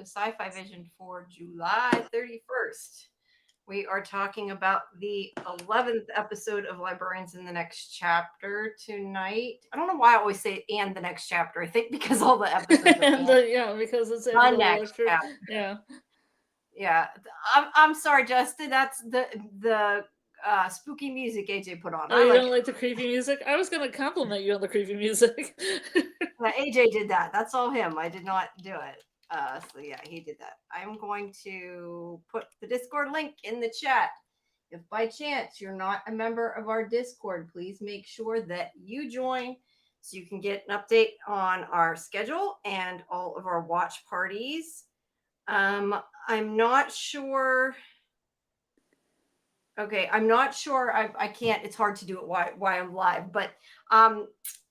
to Sci-Fi-Vision for July 31st. We are talking about the 11th episode of Librarians in the Next Chapter tonight. I don't know why I always say "and the next chapter." I think because all the episodes are And yeah, because it's the after the next lecture. chapter. Yeah. Yeah, I'm sorry, Justin. That's the spooky music AJ put on. Oh, I you like don't it. like the creepy music? I was gonna compliment you on the creepy music. AJ did that. That's all him. I did not do it. So yeah, he did that. I'm going to put the Discord link in the chat. If by chance you're not a member of our Discord, please make sure that you join so you can get an update on our schedule and all of our watch parties. I'm not sure. Okay, I'm not sure. I can't. It's hard to do it while I'm live. But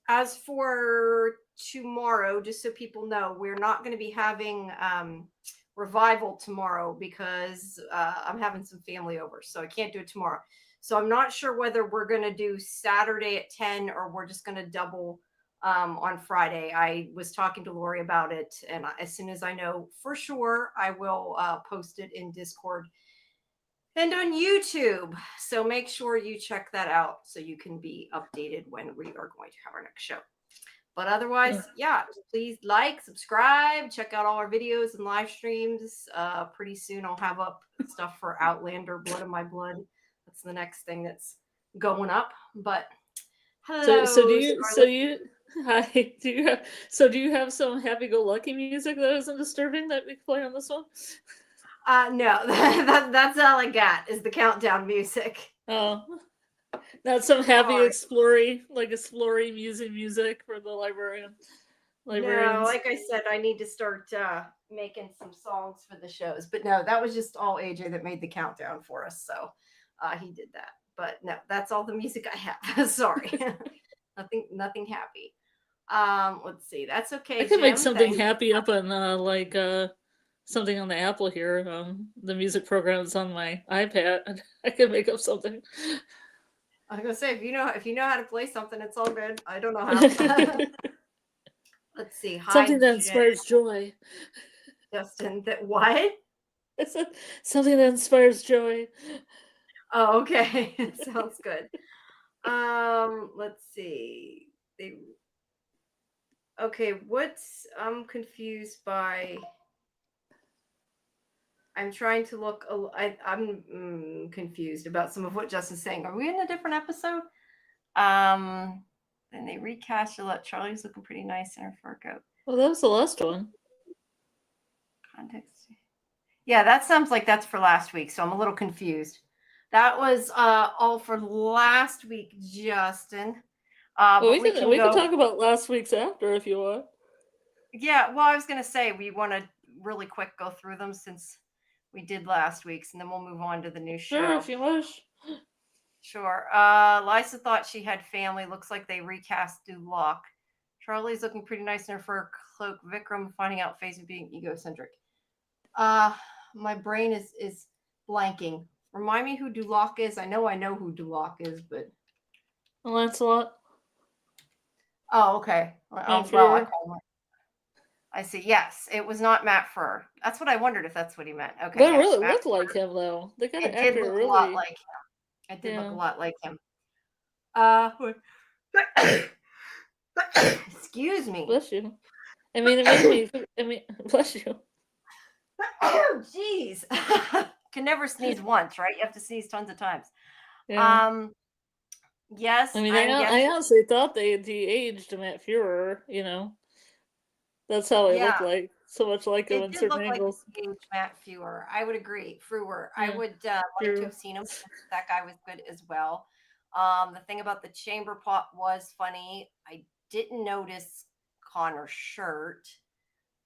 as for tomorrow, just so people know, we're not going to be having revival tomorrow because I'm having some family over, so I can't do it tomorrow. So I'm not sure whether we're going to do Saturday at 10 or we're just going to double on Friday. I was talking to Lori about it, and as soon as I know for sure, I will post it in Discord and on YouTube. So make sure you check that out so you can be updated when we are going to have our next show. But otherwise, yeah, please like, subscribe, check out all our videos and live streams. Pretty soon I'll have up stuff for Outlander, Blood of My Blood. That's the next thing that's going up. But hello. So do you have some happy-go-lucky music that isn't disturbing that we can play on this one? No, that's all I got is the countdown music. Oh, not some happy explory music for the librarians. No, like I said, I need to start making some songs for the shows. But no, that was just all AJ that made the countdown for us. So he did that. But no, that's all the music I have. Sorry. nothing happy. Let's see. That's okay. I can make something happy up on something on the Apple here. The music program is on my iPad. I can make up something. I was gonna say if you know how to play something, it's all good. I don't know how. Let's see. Something that inspires joy. Justin, that what? Something that inspires joy. Oh, okay. Sounds good. Let's see. Okay, I'm confused by. I'm trying to look. I'm confused about some of what Justin's saying. Are we in a different episode? Then they recast Gillette. Charlie's looking pretty nice in her fur coat. Well, that was the last one. Context. Yeah, that sounds like that's for last week, so I'm a little confused. That was all for last week, Justin. Well, we can talk about last week's after if you want. Yeah, well, I was going to say we want to really quick go through them since we did last week's, and then we'll move on to the new show. Sure, if you wish. Sure. Lysa thought she had family. Looks like they recast Duloc. Charlie's looking pretty nice in her fur cloak. Vikram finding out face of being egocentric. My brain is blanking. Remind me who Duloc is. I know who Duloc is, but Lancelot. Oh, okay. Well, I see. Yes, it was not Matt Furr. That's what I wondered if that's what he meant. Okay. They really looked like him, though. They got an actor look really. A lot like him. It did look a lot like him. Excuse me. Bless you. I mean, it made me. I mean, bless you. Oh, jeez. Can never sneeze once, right? You have to sneeze tons of times. Yeah. Yes. I mean, I honestly thought they de-aged Matt Fuhrer. You know, that's how he looked like. So much like him in certain angles. Like Matt Fuhrer. I would agree. Fruer. Yeah. I would like to have seen him. That guy was good as well. The thing about the chamber pot was funny. I didn't notice Connor's shirt.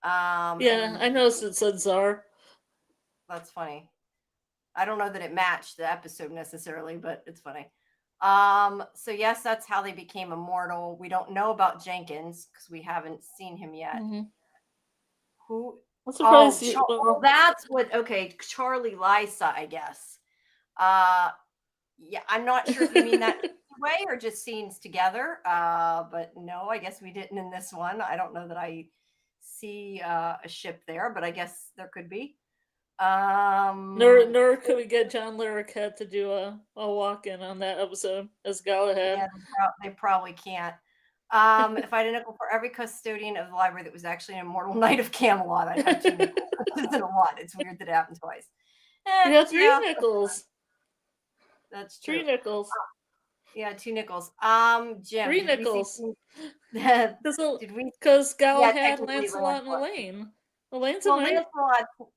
Yeah, I noticed it said Czar. That's funny. I don't know that it matched the episode necessarily, but it's funny. So yes, that's how they became immortal. We don't know about Jenkins because we haven't seen him yet. Mm-hmm. Who? Oh, that's what. Okay, Charlie Lysa, I guess. Yeah, I'm not sure if you mean that way or just scenes together. But no, I guess we didn't in this one. I don't know that I see a ship there, but I guess there could be. Nor could we get John Larroquette to do a walk-in on that episode as Galahad. Yeah, they probably can't. If I had a nickel for every custodian of the library that was actually an immortal knight of Camelot, I'd have 2 nickels. Which isn't a lot. It's weird that it happened twice. You got 3 Yeah, nickels. that's 3 true. nickels. Yeah, 2 nickels. Jim, 3 did nickels. we see? Did we? Because Galahad, technically Lancelot, and Lancelot. Elaine. Elaine's a Well,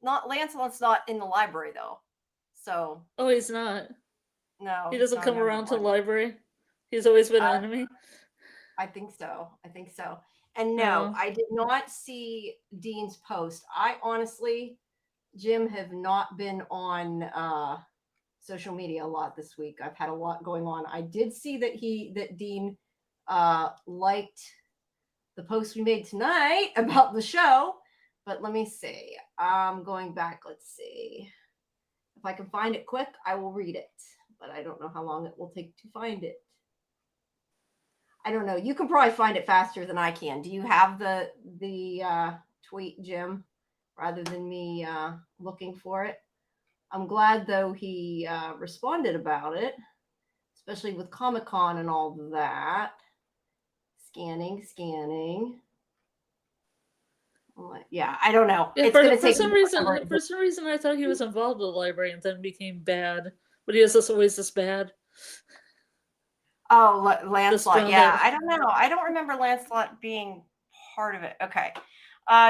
knight. Lancelot's not in the library though, so Oh, he's not. no, He he's doesn't not a come member of around the to the library. library. He's always been an Uh, enemy. I think so. I think so. And no, No. I did not see Dean's post. I honestly, Jim, have not been on social media a lot this week. I've had a lot going on. I did see that Dean liked the post we made tonight about the show, but let me see. I'm going back. Let's see. If I can find it quick, I will read it, but I don't know how long it will take to find it. I don't know. You can probably find it faster than I can. Do you have the tweet, Jim, rather than me looking for it? I'm glad though he responded about it, especially with Comic-Con and all that. Scanning. Yeah, I don't know. Yeah, It's going to for take some reason, I thought he was involved with the library and then became bad. But he was always this bad. Oh, Lancelot. Yeah, I don't know. I don't remember Lancelot being part of it. Okay.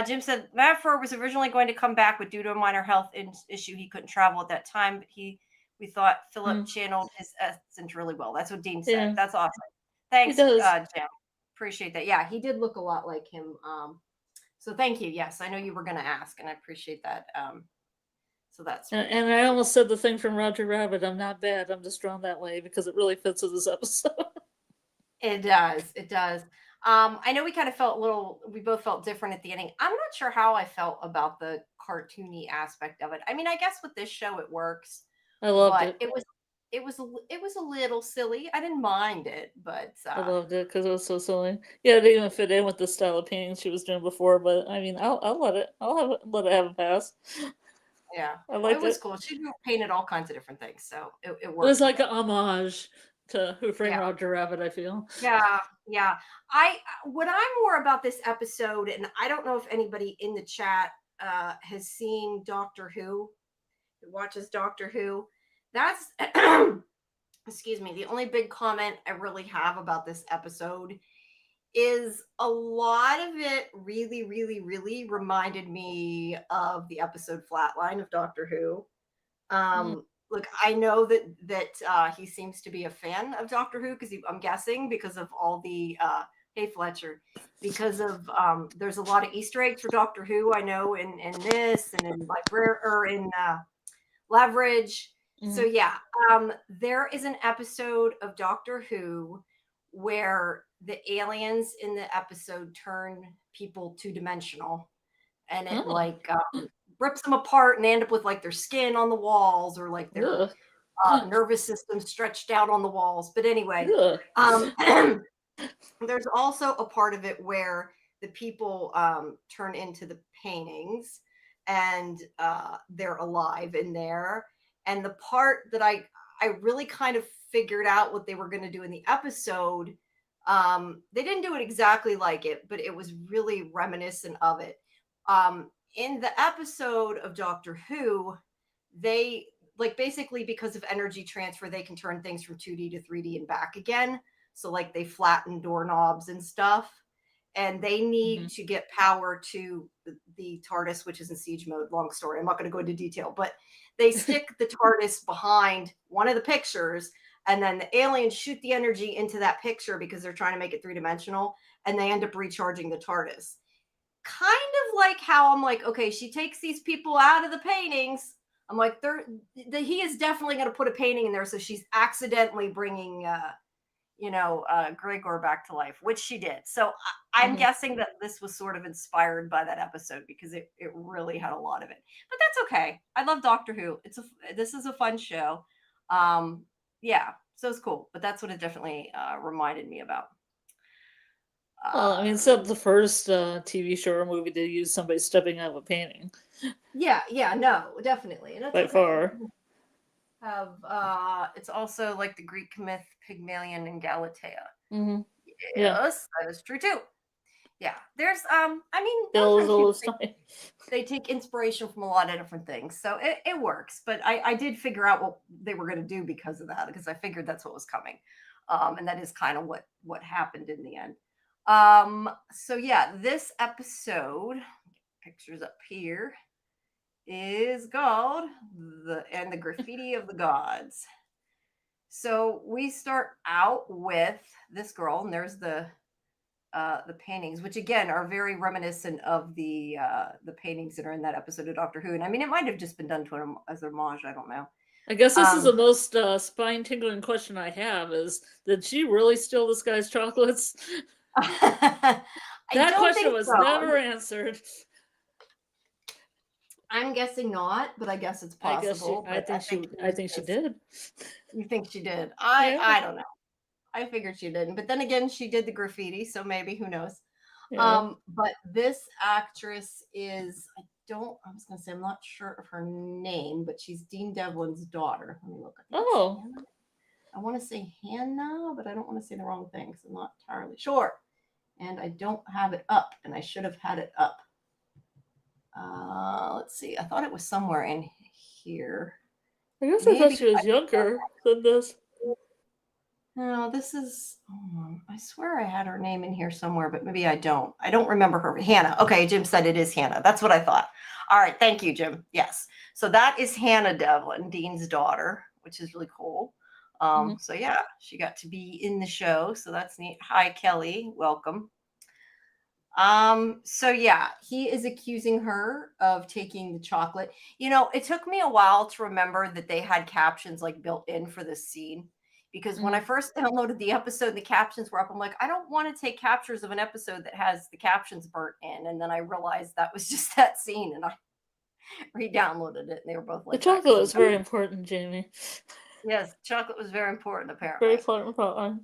Jim said Matt Fur was originally going to come back, but due to a minor health issue, he couldn't travel at that time. But we thought Philip channeled his essence really well. That's what Dean said. Yeah. That's awesome. Thanks, Jim. Appreciate that. Yeah, he did look a lot like him. So thank you. Yes, I know you were going to ask, and I appreciate that. So that's. And I almost said the thing from Roger Rabbit. I'm not bad. I'm just drawn that way because it really fits with this episode. It does. It does. I know we kind of we both felt different at the ending. I'm not sure how I felt about the cartoony aspect of it. I mean, I guess with this show it works. I loved it. It was a little silly. I didn't mind it, but I loved it because it was so silly. Yeah, it didn't even fit in with the style of painting she was doing before. But I mean, I'll let it. Let it have a pass. Yeah, I liked it. Was cool. She painted all kinds of different things, so it worked. It was like an homage to Who Framed Roger Rabbit, I feel. Yeah. What I'm more about this episode, and I don't know if anybody in the chat has seen Doctor Who, watches Doctor Who. That's excuse me. The only big comment I really have about this episode is a lot of it really, really, really reminded me of the episode Flatline of Doctor Who. Look, I know that he seems to be a fan of Doctor Who because I'm guessing because of all the hey Fletcher, because of there's a lot of Easter eggs for Doctor Who. I know in this and in Leverage. So yeah, there is an episode of Doctor Who where the aliens in the episode turn people 2-dimensional, and it rips them apart and they end up with like their skin on the walls or like their nervous system stretched out on the walls. But anyway, there's also a part of it where the people turn into the paintings and they're alive in there. And the part that I really kind of figured out what they were going to do in the episode, they didn't do it exactly like it, but it was really reminiscent of it. In the episode of Doctor Who, they basically because of energy transfer, they can turn things from 2D to 3D and back again. So like they flatten doorknobs and stuff, and they need to get power to the TARDIS, which is in siege mode. Long story. I'm not going to go into detail, but they stick the TARDIS behind one of the pictures, and then the aliens shoot the energy into that picture because they're trying to make it 3-dimensional, and they end up recharging the TARDIS. Kind of like how I'm like, okay, she takes these people out of the paintings. I'm like, he is definitely going to put a painting in there, so she's accidentally bringing, Gregor back to life, which she did. So I'm guessing that this was sort of inspired by that episode because it really had a lot of it. But that's okay. I love Doctor Who. This is a fun show. Yeah, so it's cool. But that's what it definitely reminded me about. Well, I mean, except the first TV show or movie to use somebody stepping out of a painting Yeah, no, definitely, and that's by okay. far. Have it's also like the Greek myth Pygmalion and Galatea. Mm-hmm. Yeah, Yes, that is true too. Yeah, there's I mean, Bill is sometimes people always time. they take inspiration from a lot of different things, so it works. But I did figure out what they were going to do because of that, because I figured that's what was coming, and that is kind of what happened in the end. So yeah, this episode, pictures up here, is called the graffiti of the gods. So we start out with this girl, and there's the paintings, which again are very reminiscent of the paintings that are in that episode of Doctor Who. And I mean, it might have just been done to an as an homage. I don't know. I guess this is the most spine-tingling question I have: is did she really steal this guy's chocolates? I That don't question think was so. never answered. I'm guessing not, but I guess it's possible. I think she did. You think she did? Yeah. I don't know. I figured she didn't, but then again, she did the graffiti, so maybe who knows. Yeah. But this actress is I was gonna say I'm not sure of her name, but she's Dean Devlin's daughter. Let me look. Oh. I want to say Hannah, but I don't want to say the wrong thing, so I'm not entirely sure. And I don't have it up, and I should have had it up. Let's see. I thought it was somewhere in here. I guess I thought she was younger than this. No, this is. I swear I had her name in here somewhere, but maybe I don't. I don't remember her. Hannah. Okay, Jim said it is Hannah. That's what I thought. All right, thank you, Jim. Yes. So that is Hannah Devlin, Dean's daughter, which is really cool. So yeah, she got to be in the show, so that's neat. Hi, Kelly. Welcome. So yeah, he is accusing her of taking the chocolate. You know, it took me a while to remember that they had captions like built in for this scene, because when I first downloaded the episode, the captions were up. I'm like, I don't want to take captures of an episode that has the captions burnt in. And then I realized that was just that scene, and I re-downloaded it, and they were both like, the chocolate was very important, Jamie. Yes, chocolate was very important, apparently. Very important.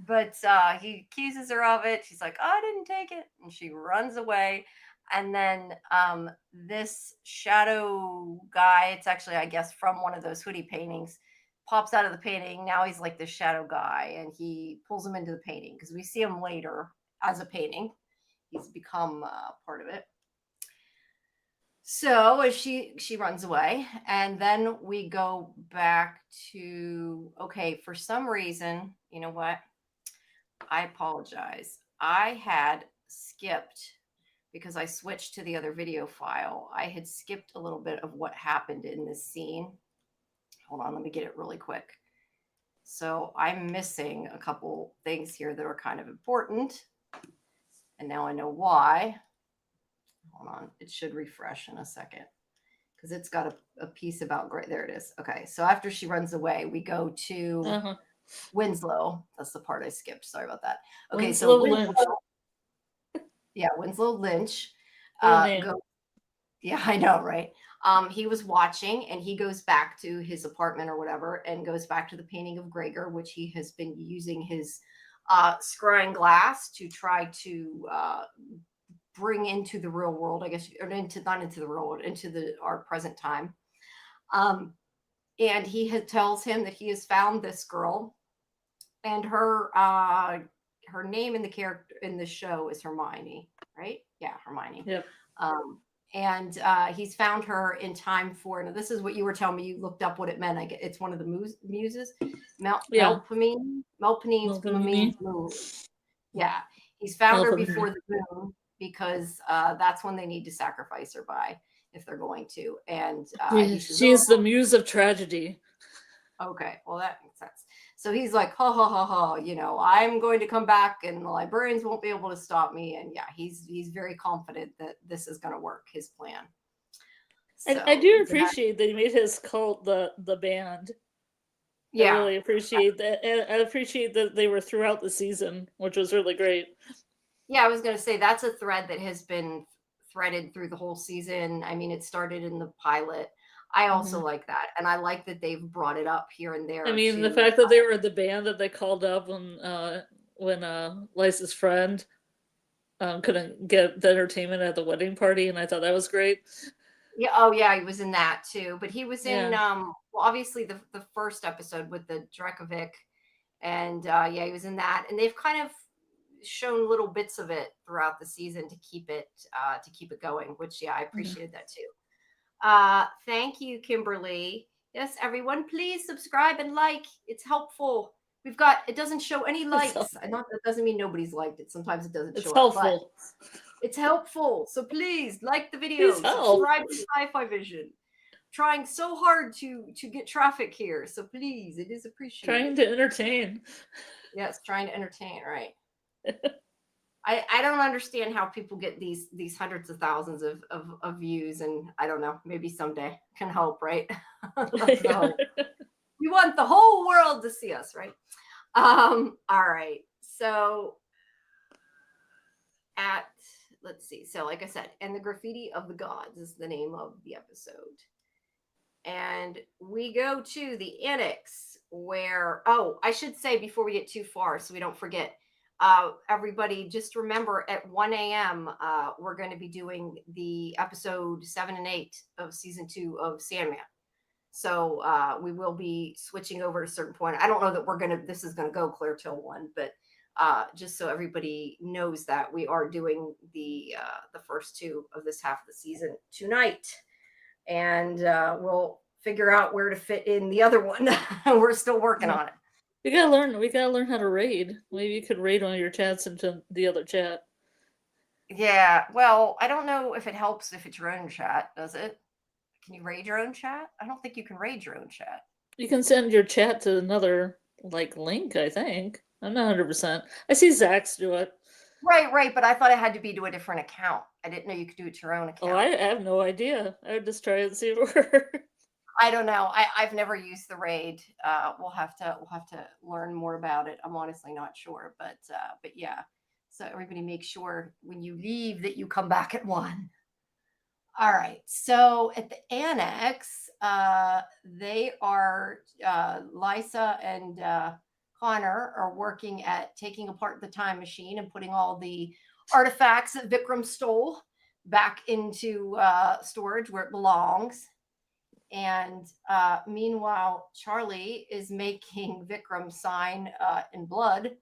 But he accuses her of it. She's like, I didn't take it. And she runs away. And then this shadow guy, it's actually, I guess, from one of those hoodie paintings, pops out of the painting. Now he's like this shadow guy, and he pulls him into the painting because we see him later as a painting. He's become part of it. So she runs away, and then we go back to, okay, for some reason, you know what? I apologize. I had skipped, because I switched to the other video file. I had skipped a little bit of what happened in this scene. Hold on, let me get it really quick. So I'm missing a couple things here that are kind of important. And now I know why. Hold on, it should refresh in a second, because it's got a piece about great. There it is. Okay, so after she runs away, we go to Winslow. That's the part I skipped. Sorry about that. Okay, Winslow so Lynch. Yeah, Winslow Lynch. Yeah, I know, right? He was watching, and he goes back to his apartment or whatever, and goes back to the painting of Gregor, which he has been using his scrying glass to try to bring into the real world, I guess, or not into the real world, into our present time. And he tells him that he has found this girl, and her name in the character in the show is Hermione, right? Yeah, Hermione. Yep. And he's found her in time for. Now, this is what you were telling me. You looked up what it meant. It's one of the muses. Melpomene. Means moon. Yeah, he's found her before the moon, because that's when they need to sacrifice her by, if they're going to. And she's the muse of tragedy. Okay, well, that makes sense. So he's like, ha ha ha ha, you know, I'm going to come back, and the librarians won't be able to stop me. And yeah, he's very confident that this is going to work, his plan. So, I do appreciate that he made his cult the band. Yeah, I really appreciate that. And I appreciate that they were throughout the season, which was really great. Yeah, I was going to say that's a thread that has been threaded through the whole season. I mean, it started in the pilot. I also like that, and I like that they've brought it up here and there. I mean, the fact that they were the band that they called up when when Liza's friend couldn't get the entertainment at the wedding party, and I thought that was great. Yeah. Oh, yeah. He was in that too. But he was in, Yeah. well, obviously the first episode with the Drekovic, and yeah, he was in that. And they've kind of shown little bits of it throughout the season to keep it going. Which, yeah, I appreciated that too. Thank you, Kimberly. Yes, everyone, please subscribe and like. It's helpful. We've got, it doesn't show any likes. Not that doesn't mean nobody's liked it. Sometimes it doesn't It's show helpful. up, but it's helpful. So please like the video, Please help. subscribe to sci-fivision. Trying so hard to get traffic here. So please, it is appreciated. Trying to entertain. Yes, trying to entertain, right? I don't understand how people get these hundreds of thousands of views, and I don't know, maybe someday can help, right? We want the whole world to see us, right? All right. So let's see. So like I said, and the Graffiti of the Gods is the name of the episode. And we go to the annex where, oh, I should say before we get too far, so we don't forget, everybody just remember at 1 a.m. We're going to be doing the episode 7 and 8 of season 2 of Sandman. So we will be switching over at a certain point. I don't know that this is going to go clear till 1, but just so everybody knows that we are doing the first 2 of this half of the season tonight. And we'll figure out where to fit in the other one. We're still working on it. We gotta learn how to raid. Maybe you could raid one of your chats into the other chat. Yeah, well, I don't know if it helps if it's your own chat, does it? Can you raid your own chat? I don't think you can raid your own chat. You can send your chat to another link, I think. I'm not 100%. I see Zach's do it. Right, but I thought it had to be to a different account. I didn't know you could do it to your own account. Oh, I have no idea. I would just try it and see if it works. I don't know. I've never used the raid. We'll have to learn more about it. I'm honestly not sure, but yeah. So everybody make sure when you leave that you come back at 1. All right. So at the annex, they are Lysa and Connor are working at taking apart the time machine and putting all the artifacts that Vikram stole back into storage where it belongs. And meanwhile, Charlie is making Vikram sign in blood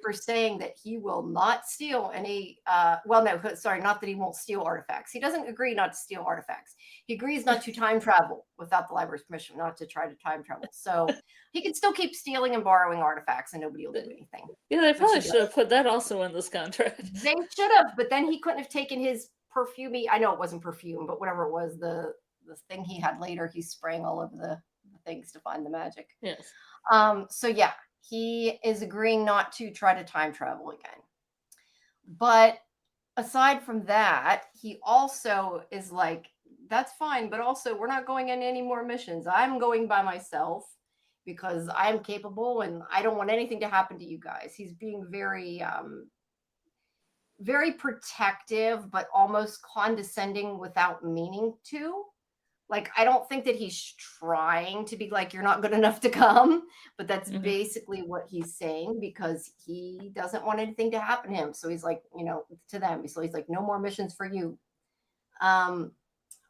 for saying that he will not steal any. Well, no, sorry, not that he won't steal artifacts. He doesn't agree not to steal artifacts. He agrees not to time travel without the library's permission, not to try to time travel. So he can still keep stealing and borrowing artifacts, and nobody will do anything. Yeah, they probably should have put that also in this contract. They should have, but then he couldn't have taken his perfume. I know it wasn't perfume, but whatever it was, the thing he had later, he's spraying all over the things to find the magic. Yes. So yeah, he is agreeing not to try to time travel again. But aside from that, he also is like, that's fine, but also we're not going on any more missions. I'm going by myself because I'm capable and I don't want anything to happen to you guys. He's being very very protective, but almost condescending without meaning to. Like, I don't think that he's trying to be like, you're not good enough to come, but that's basically what he's saying because he doesn't want anything to happen to him. So he's like, to them. So he's like, no more missions for you.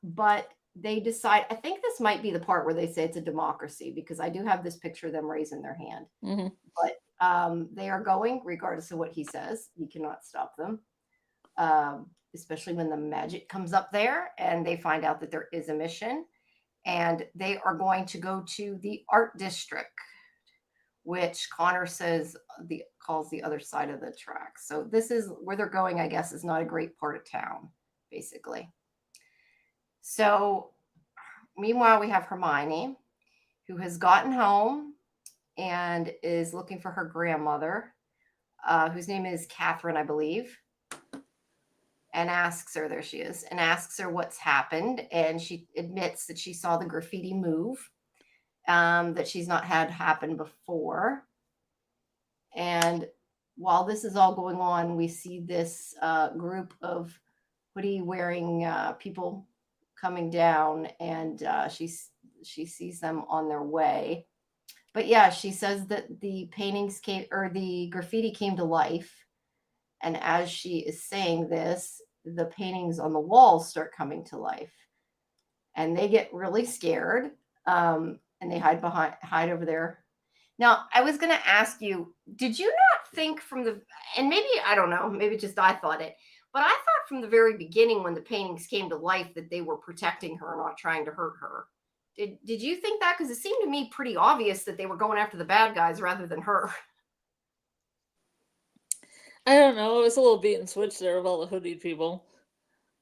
But they decide, I think this might be the part where they say it's a democracy because I do have this picture of them raising their hand. But they are going regardless of what he says. You cannot stop them. Especially when the magic comes up there and they find out that there is a mission, and they are going to go to the art district, which Connor says calls the other side of the track. So this is where they're going, I guess, is not a great part of town, basically. So meanwhile, we have Hermione, who has gotten home and is looking for her grandmother, whose name is Catherine, I believe. And asks her, there she is, and asks her what's happened. And she admits that she saw the graffiti move, that she's not had happen before. And while this is all going on, we see this group of hoodie-wearing people coming down, and she sees them on their way. But yeah, she says that the paintings came, or the graffiti came to life. And as she is saying this, the paintings on the walls start coming to life. And they get really scared. And they hide over there. Now, I was going to ask you, did you not think from the, and maybe, I don't know, maybe just I thought it, but I thought from the very beginning when the paintings came to life that they were protecting her, not trying to hurt her. Did you think that? Because it seemed to me pretty obvious that they were going after the bad guys rather than her. I don't know. It was a little beat and switch there of all the hooded people.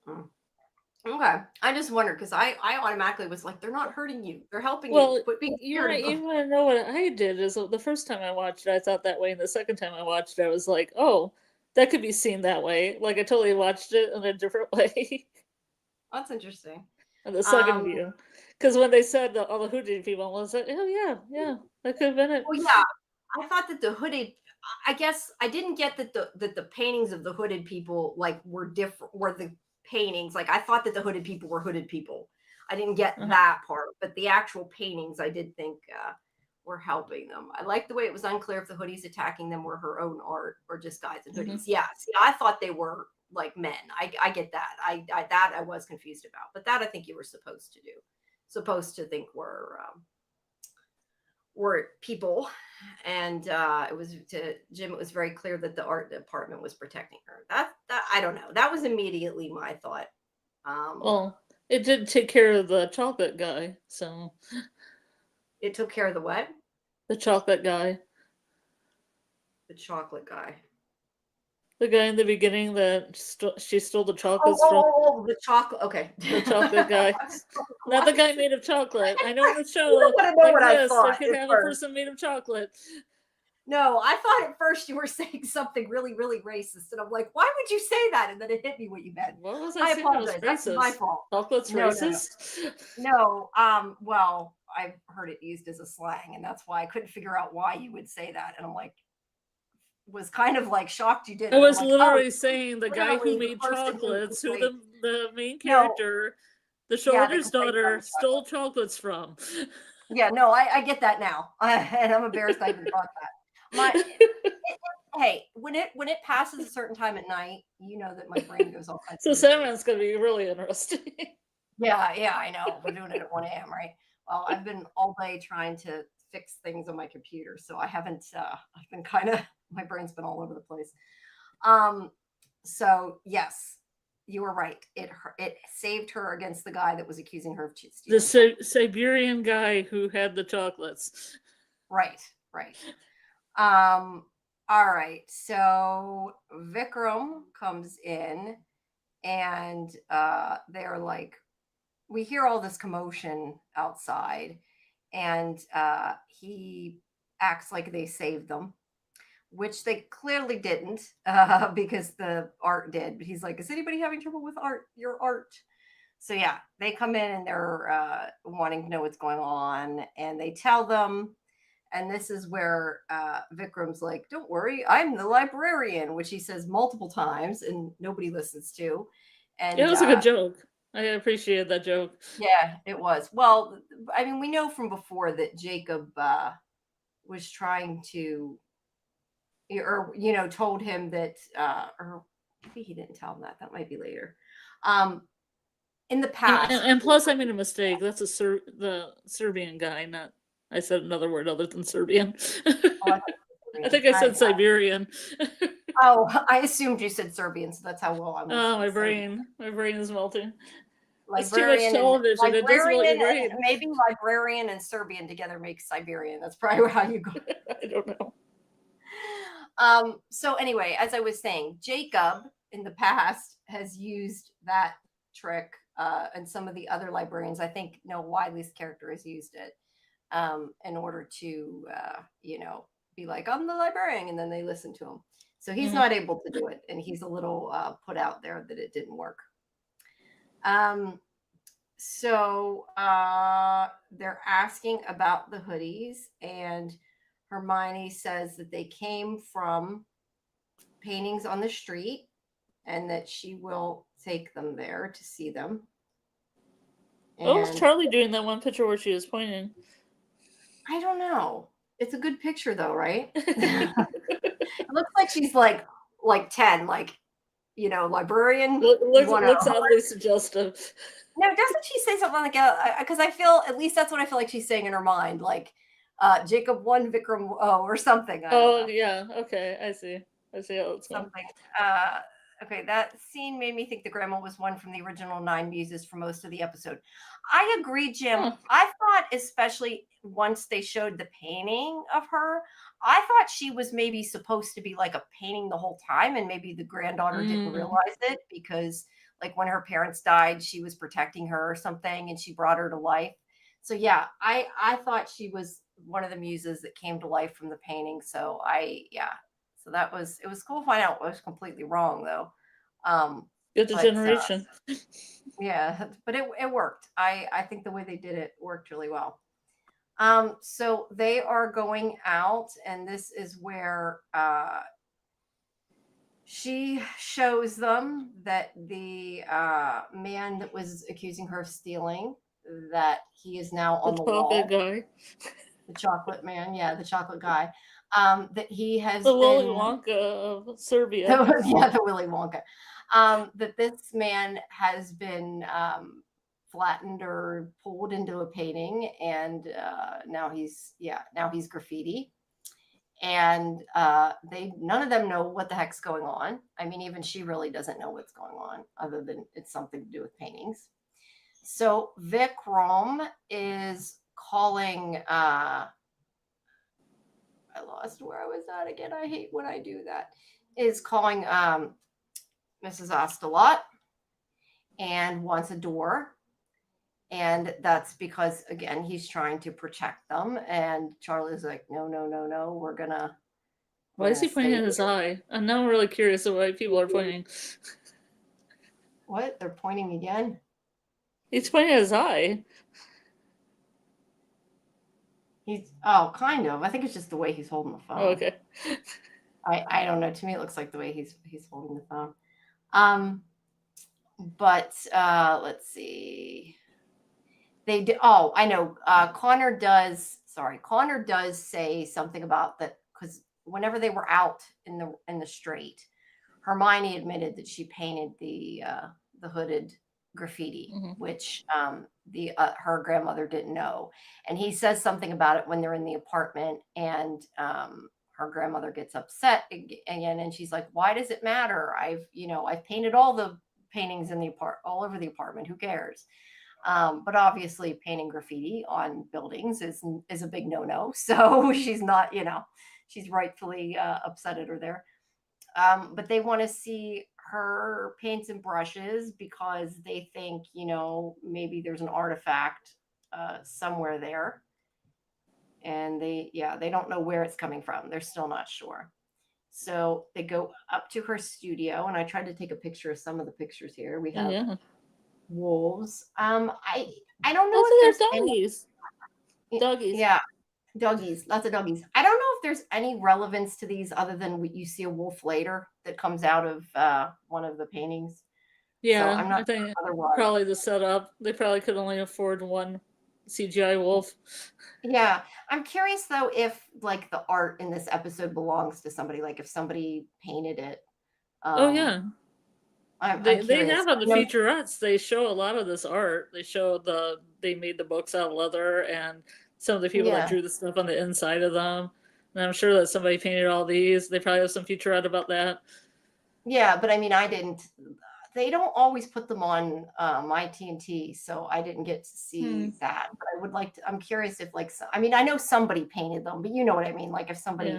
Okay. I just wondered because I automatically was like, they're not hurting you. They're helping Well, you. Quit being scared. you want to know what I did is the first time I watched it, I thought that way. And the second time I watched it, I was like, oh, that could be seen that way. Like I totally watched it in a different way. That's interesting. On the second view. Because when they said all the hooded people, I was like, oh, yeah, that could have been it. Well, yeah. I thought that the hooded, I guess I didn't get that the paintings of the hooded people like were different, were the paintings. Like I thought that the hooded people were hooded people. I didn't get that part, but the actual paintings I did think were helping them. I liked the way it was unclear if the hoodies attacking them were her own art or just guys in hoodies. Yeah, see, I thought they were like men. I get that. That I was confused about, but that I think you were supposed to think were people. And it was to Jim, it was very clear that the art department was protecting her. That I don't know, that was immediately my thought. Well, it did take care of the chocolate guy, so it took care of the what? The chocolate guy. The chocolate guy. The guy in the beginning that she stole the chocolates from. Oh, the chocolate. Okay. The chocolate guy. Not the guy made of chocolate. I know the show like this, they could have a person made of chocolate. No, I thought at first you were saying something really, really racist. And I'm like, why would you say that? And then it hit me what you meant. What was I saying? Apologize. That's my fault. Chocolate's racist? No. Well, I've heard it used as a slang, and that's why I couldn't figure out why you would say that. And I'm like, was kind of like shocked you did. I was literally saying the guy who made chocolates, who the main character, the showrunner's daughter, stole chocolates from. Yeah, no, I get that now. And I'm embarrassed I even thought that. Hey, when it passes a certain time at night, you know that my brain goes all kinds. So Sandman's gonna be really interesting. Yeah, I know. We're doing it at 1 a.m., right? Well, I've been all day trying to fix things on my computer, so I haven't. I've been kind of, my brain's been all over the place. So yes, you were right. It saved her against the guy that was accusing her of stealing. The Siberian guy who had the chocolates. Right. All right. So Vikram comes in, and they're like, we hear all this commotion outside, and he acts like they saved them, which they clearly didn't, because the art did. But he's like, is anybody having trouble with your art? So yeah, they come in and they're wanting to know what's going on, and they tell them. And this is where Vikram's like, don't worry, I'm the librarian, which he says multiple times and nobody listens to. And it was a good joke. I appreciated that joke. Yeah, it was. Well, I mean, we know from before that Jacob was trying to, or, told him that, or maybe he didn't tell him that. That might be later. In the past. And plus, I made a mistake. That's the Serbian guy, not, I said another word other than Serbian. I think I said Siberian. Oh, I assumed you said Serbian, so that's how well I'm. Oh, my brain is melting. It's too much television. It does melt your brain. Maybe librarian and Serbian together makes Siberian. That's probably how you go. I don't know. So anyway, as I was saying, Jacob in the past has used that trick, and some of the other librarians, I think, Wiley's character has used it, in order to, be like, I'm the librarian, and then they listen to him. So he's not able to do it, and he's a little put out there that it didn't work. So they're asking about the hoodies, and Hermione says that they came from paintings on the street, and that she will take them there to see them. What was Charlie doing that one picture where she was pointing? I don't know. It's a good picture though, right? It looks like she's like 10, like, librarian one. Looks oddly suggestive. No, doesn't she say something like because I feel at least that's what I feel like she's saying in her mind, like Jacob 1, Vikram O, or something. I don't Oh know. yeah, okay, I see how it's going. Something. Uh, okay, that scene made me think the grandma was one from the original Nine Muses for most of the episode. I agree, Jim. Huh. I thought, especially once they showed the painting of her, I thought she was maybe supposed to be like a painting the whole time, and maybe the granddaughter didn't realize it because, like, when her parents died, she was protecting her or something, and she brought her to life. So yeah, I thought she was one of the muses that came to life from the painting. So so it was cool to find out I was completely wrong though. Good But generation. yeah, but it worked. I think the way they did it worked really well. So they are going out, and this is where she shows them that the man that was accusing her of stealing, that he is now on the wall. Guy. The chocolate man, yeah, the chocolate guy. That he has the been Willy Wonka of Serbia. yeah, the Willy Wonka. That this man has been flattened or pulled into a painting, and now he's graffiti. And they none of them know what the heck's going on. I mean, even she really doesn't know what's going on, other than it's something to do with paintings. So Vikram is calling. I lost where I was at again. I hate when I do that. Is calling Mrs. Ocelot and wants a door. And that's because, again, he's trying to protect them. And Charlie's like, no, we're gonna. Why is he pointing at his eye? And now I'm really curious of why people are pointing. What? They're pointing again? He's pointing at his eye. Kind of. I think it's just the way he's holding the phone. Oh, okay. I don't know. To me, it looks like the way he's holding the phone. But let's see. They do. Oh, I know. Connor does say something about that, because whenever they were out in the street, Hermione admitted that she painted the hooded graffiti, which her grandmother didn't know. And he says something about it when they're in the apartment, and her grandmother gets upset again, and she's like, "Why does it matter? I've painted all the paintings in all over the apartment. Who cares?" But obviously, painting graffiti on buildings is a big no-no. So she's not, she's rightfully upset at her there. But they want to see her paints and brushes because they think, maybe there's an artifact somewhere there. And they don't know where it's coming from. They're still not sure. So they go up to her studio, and I tried to take a picture of some of the pictures here. We have wolves. I don't know if there's doggies. Doggies. Yeah, doggies. Lots of doggies. I don't know if there's any relevance to these other than you see a wolf later that comes out of one of the paintings. Yeah, so I'm not I think otherwise. Probably the setup. They probably could only afford one CGI wolf. Yeah, I'm curious though if like the art in this episode belongs to somebody. Like if somebody painted it. Oh yeah. They have on the featurettes. They show a lot of this art. They show they made the books out of leather, and some of the people that drew the stuff on the inside of them. And I'm sure that somebody painted all these. They probably have some featurette about that. Yeah, but I mean, I didn't. They don't always put them on my TNT, so I didn't get to see that. But I would like to. I'm curious if I know somebody painted them, but you know what I mean. Like if somebody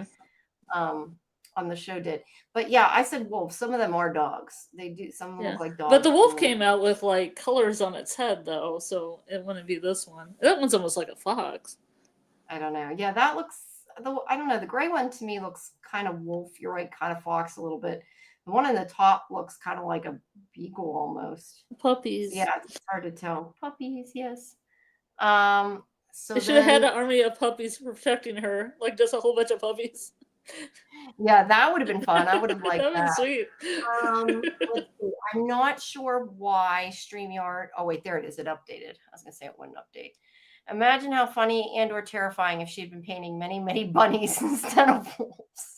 on the show did. But yeah, I said wolf. Some of them are dogs. They do. Some of them look like dogs. But the wolf came out with like colors on its head, though, so it wouldn't be this one. That one's almost like a fox. I don't know. Yeah, that looks. I don't know. The gray one to me looks kind of wolf. You're right, kind of fox a little bit. The one in the top looks kind of like a beagle almost. Puppies. Yeah, it's hard to tell. Puppies, yes. So they should have had an army of puppies protecting her, like just a whole bunch of puppies. Yeah, that would have been fun. I would have liked that. That would be sweet. I'm not sure why StreamYard. Oh wait, there it is. It updated. I was gonna say it wouldn't update. Imagine how funny and or terrifying if she had been painting many, many bunnies instead of wolves.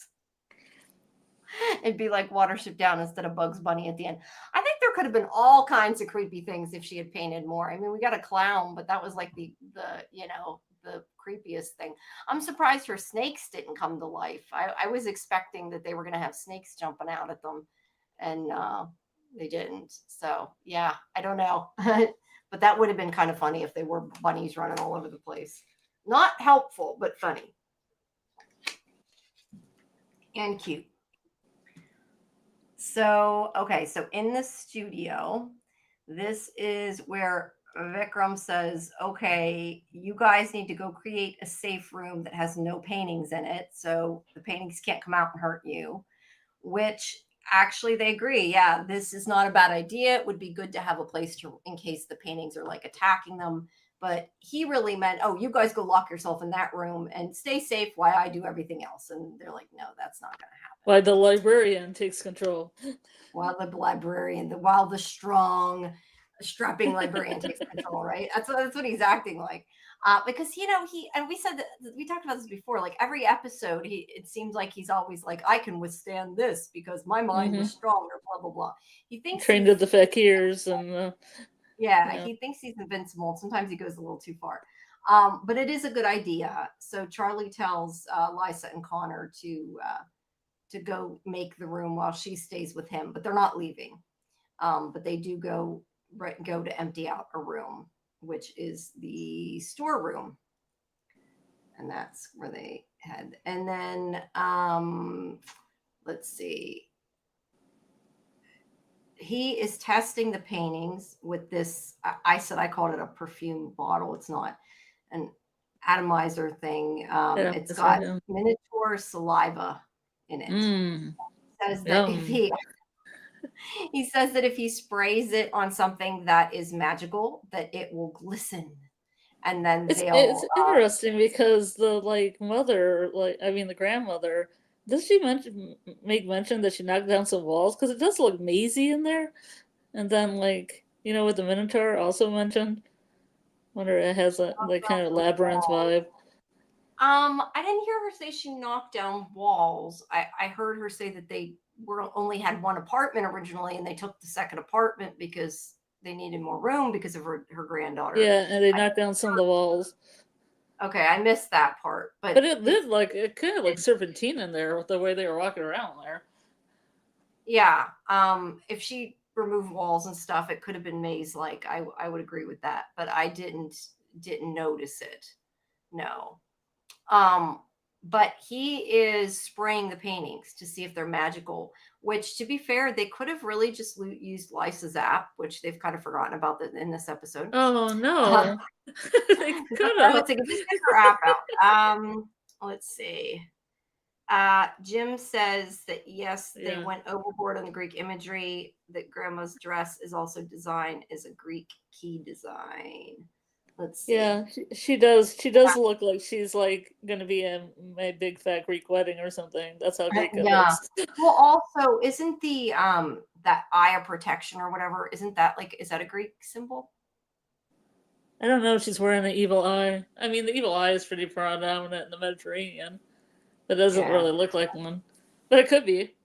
It'd be like Watership Down instead of Bugs Bunny at the end. I think there could have been all kinds of creepy things if she had painted more. I mean, we got a clown, but that was like the creepiest thing. I'm surprised her snakes didn't come to life. I was expecting that they were going to have snakes jumping out at them, and they didn't. So yeah, I don't know. But that would have been kind of funny if they were bunnies running all over the place. Not helpful, but funny and cute. So, okay, so in the studio, this is where Vikram says, okay, you guys need to go create a safe room that has no paintings in it, so the paintings can't come out and hurt you, which actually they agree. Yeah, this is not a bad idea. It would be good to have a place to, in case the paintings are like attacking them. But he really meant, oh, you guys go lock yourself in that room and stay safe while I do everything else. And they're like, no, that's not going to happen. Why the librarian takes control. While the strong, strapping librarian takes control, right? That's what he's acting like. Because we talked about this before. Like every episode, it seems like he's always like, I can withstand this because my mind is stronger. Blah blah blah. He thinks trained with the fakirs and. He thinks he's invincible. Sometimes he goes a little too far. But it is a good idea. So Charlie tells Lysa and Connor to go make the room while she stays with him, but they're not leaving. But they do go to empty out a room, which is the storeroom. And that's where they head. And then let's see. He is testing the paintings with this. I called it a perfume bottle. It's not an atomizer thing. It's got minotaur saliva in it. Says that he says that if he sprays it on something that is magical, that it will glisten. And then it's interesting because the the grandmother, does she make mention that she knocked down some walls? Because it does look mazy in there. And then with the Minotaur also mentioned. Wonder it has a kind of labyrinth vibe. I didn't hear her say she knocked down walls. I heard her say that they only had one apartment originally, and they took the second apartment because they needed more room because of her granddaughter. Yeah, and they knocked down some of the walls. Okay, I missed that part, but it did it kind of like serpentine in there with the way they were walking around there. Yeah, if she removed walls and stuff, it could have been maze. Like I would agree with that, but I didn't notice it. No. But he is spraying the paintings to see if they're magical, which, to be fair, they could have really just used Lysa's app, which they've kind of forgotten about in this episode. Oh, no. They could have. Let's get her app out. Let's see. Jim says that, yes, they went overboard on the Greek imagery, that Grandma's dress is also designed as a Greek key design. Let's see. Yeah, she does. She does look like she's going to be in my big fat Greek wedding or something. That's how Greek it looks. Well, also, isn't the that eye of protection or whatever? Isn't that is that a Greek symbol? I don't know if she's wearing the evil eye. I mean, the evil eye is pretty prominent in the Mediterranean. It doesn't really look like one, but it could be.